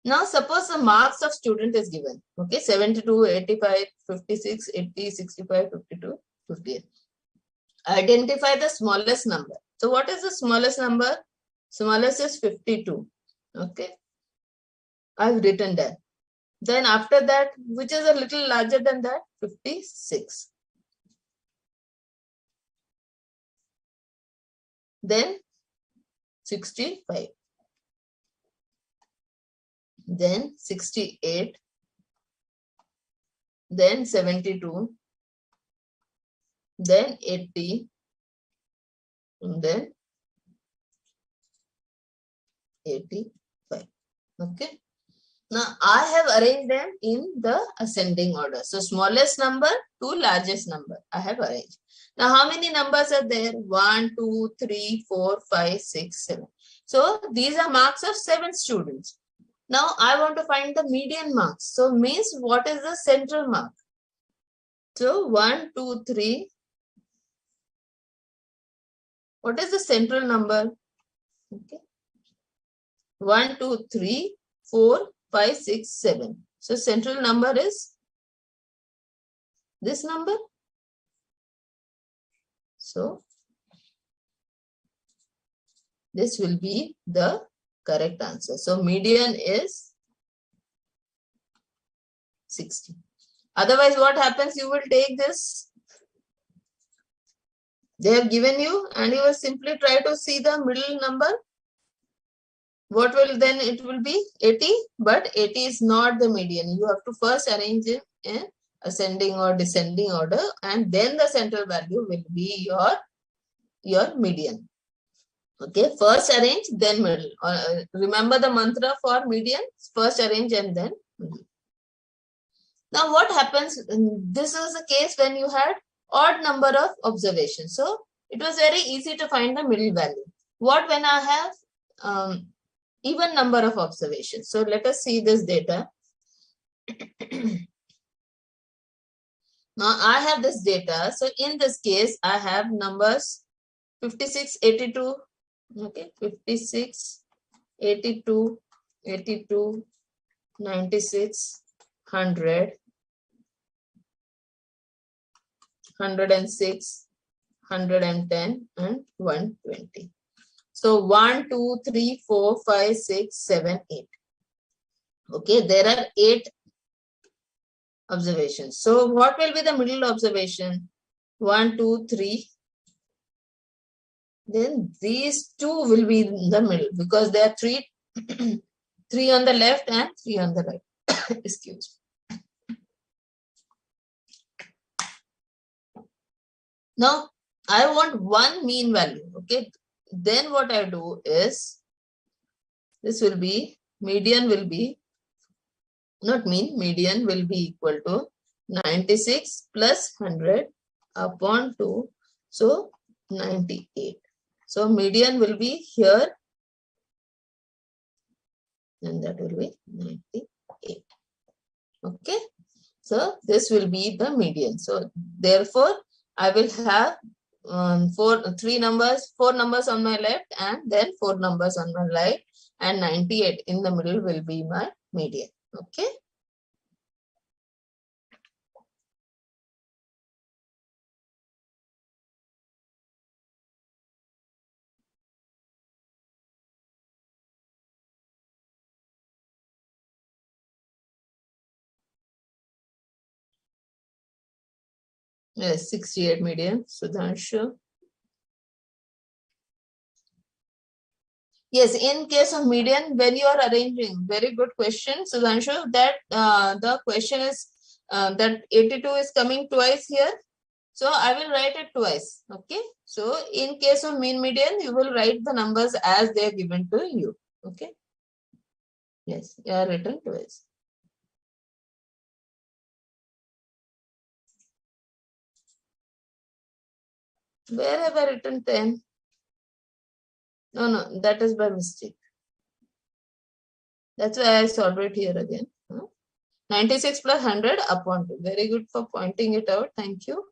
Speaker 1: Now suppose the marks of student is given. Okay, 72, 85, 56, 80, 65, 52, 58. Identify the smallest number. So what is the smallest number? Smallest is 52. Okay, I've written that. Then after that, which is a little larger than that? 56. Then 65. Then 68. Then 72. Then 80. And then 85. Okay. Now I have arranged them in the ascending order. So smallest number to largest number I have arranged. Now how many numbers are there? 1, 2, 3, 4, 5, 6, 7. So these are marks of 7 students. Now I want to find the median marks. So means what is the central mark? So 1, 2, 3. What is the central number? Okay. 1, 2, 3, 4, 5, 6, 7. So central number is this number. So this will be the correct answer. So median is 60. Otherwise, what happens? You will take this. They have given you, and you will simply try to see the middle number. What will then it will be 80, but 80 is not the median. You have to first arrange it in ascending or descending order, and then the central value will be your median. Okay, first arrange, then middle. Remember the mantra for median: first arrange and then middle. Now, what happens? This is the case when you had odd number of observations. So it was very easy to find the middle value. What when I have even number of observations? So let us see this data. Now I have this data. So in this case, I have numbers 56, 82, okay, 56, 82, 82, 96, 100, 106, 110, and 120. So 1, 2, 3, 4, 5, 6, 7, 8. Okay, there are 8 observations. So what will be the middle observation? 1, 2, 3. Then these 2 will be in the middle because there are 3, 3 on the left and 3 on the right. Excuse me. Now I want one mean value. Okay, then what I do is this will be median will be not mean, median will be equal to 96 plus 100 upon 2, so 98. So median will be here, and that will be 98. Okay, so this will be the median. So therefore I will have 4 numbers on my left, and then 4 numbers on my right, and 98 in the middle will be my median. Okay. Yes, 68 median, Sudhanshu. Yes, in case of median, when you are arranging, very good question, Sudhanshu, that the question is that 82 is coming twice here. So I will write it twice. Okay. So in case of mean median, you will write the numbers as they are given to you. Okay. Yes, you are written twice. Where have I written 10? No, that is by mistake. That's why I solved it here again. 96 plus 100 upon 2. Very good for pointing it out. Thank you.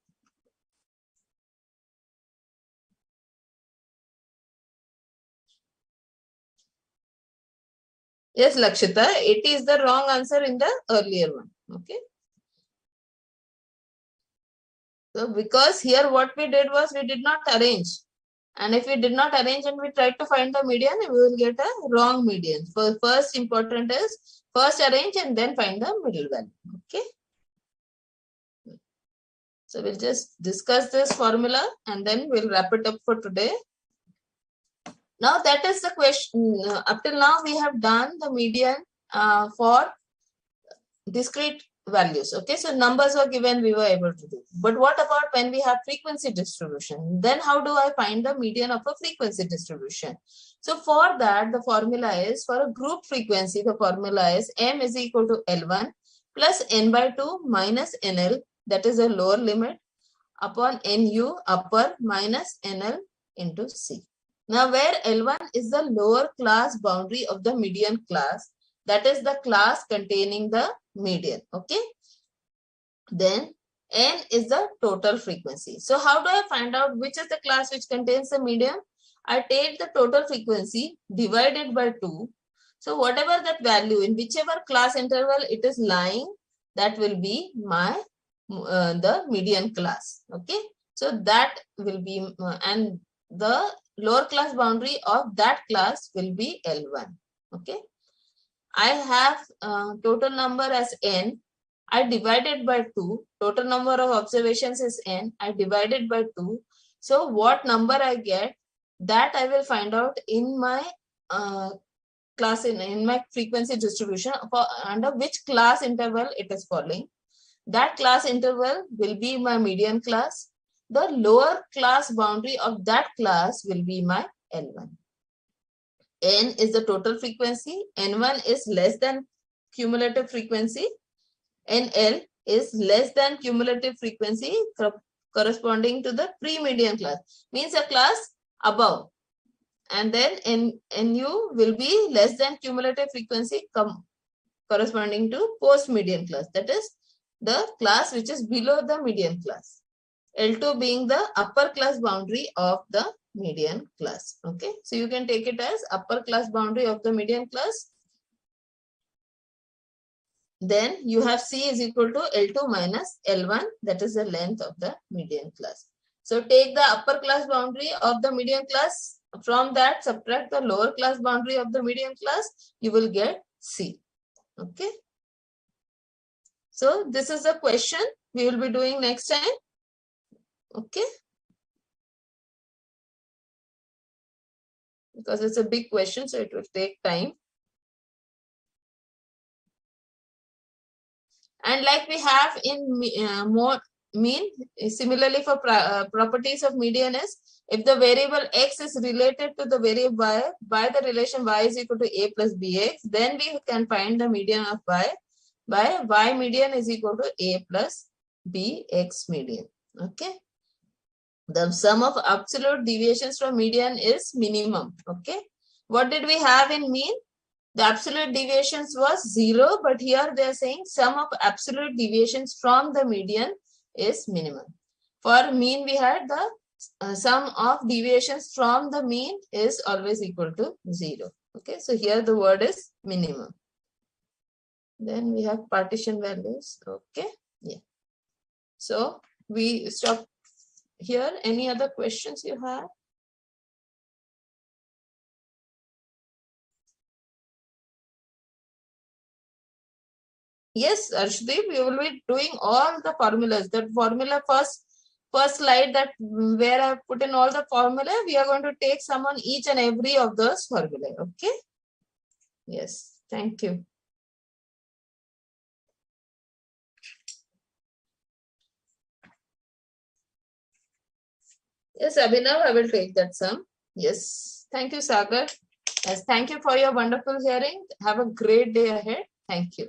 Speaker 1: Yes, Lakshita, 80 is the wrong answer in the earlier one. Okay. So because here what we did was we did not arrange. And if we did not arrange and we tried to find the median, we will get a wrong median. So first important is first arrange and then find the middle value. Okay. So we'll just discuss this formula and then we'll wrap it up for today. Now that is the question. Up till now we have done the median for discrete values. Okay, so numbers were given, we were able to do. But what about when we have frequency distribution? Then how do I find the median of a frequency distribution? So for that, the formula is for a group frequency, the formula is m is equal to L1 plus n by 2 minus NL, that is a lower limit, upon NU upper minus NL into C. Now where L1 is the lower class boundary of the median class, that is the class containing the median. Okay. Then n is the total frequency. So how do I find out which is the class which contains the median? I take the total frequency divided by 2. So whatever that value in whichever class interval it is lying, that will be my the median class. Okay. So that will be and the lower class boundary of that class will be L1. Okay. I have total number as n. I divided by 2. Total number of observations is n. I divided by 2. So what number I get, that I will find out in my class, in my frequency distribution, for under which class interval it is falling. That class interval will be my median class. The lower class boundary of that class will be my L1. N is the total frequency. N1 is less than cumulative frequency. NL is less than cumulative frequency corresponding to the pre-median class. Means a class above. And then NU will be less than cumulative frequency corresponding to post-median class. That is the class which is below the median class. L2 being the upper class boundary of the median class. Okay, so you can take it as upper class boundary of the median class. Then you have C is equal to L2 minus L1, that is the length of the median class. So take the upper class boundary of the median class. From that, subtract the lower class boundary of the median class. You will get C. Okay. So this is the question we will be doing next time. Okay. Because it's a big question, so it will take time. And like we have in mean, similarly for properties of median is, if the variable x is related to the variable y by the relation y is equal to a plus bx, then we can find the median of y by y median is equal to a plus bx median. Okay. The sum of absolute deviations from median is minimum. Okay. What did we have in mean? The absolute deviations was 0, but here they are saying sum of absolute deviations from the median is minimum. For mean, we had the sum of deviations from the mean is always equal to 0. Okay, so here the word is minimum. Then we have partition values. Okay, yeah. So we stop here. Any other questions you have? Yes, Arshdeep, we will be doing all the formulas. That formula first slide, that where I put in all the formula, we are going to take some on each and every of those formula. Okay. Yes. Thank you. Yes, Abhinav, I will take that sum. Yes. Thank you, Sagar. Yes. Thank you for your wonderful hearing. Have a great day ahead. Thank you.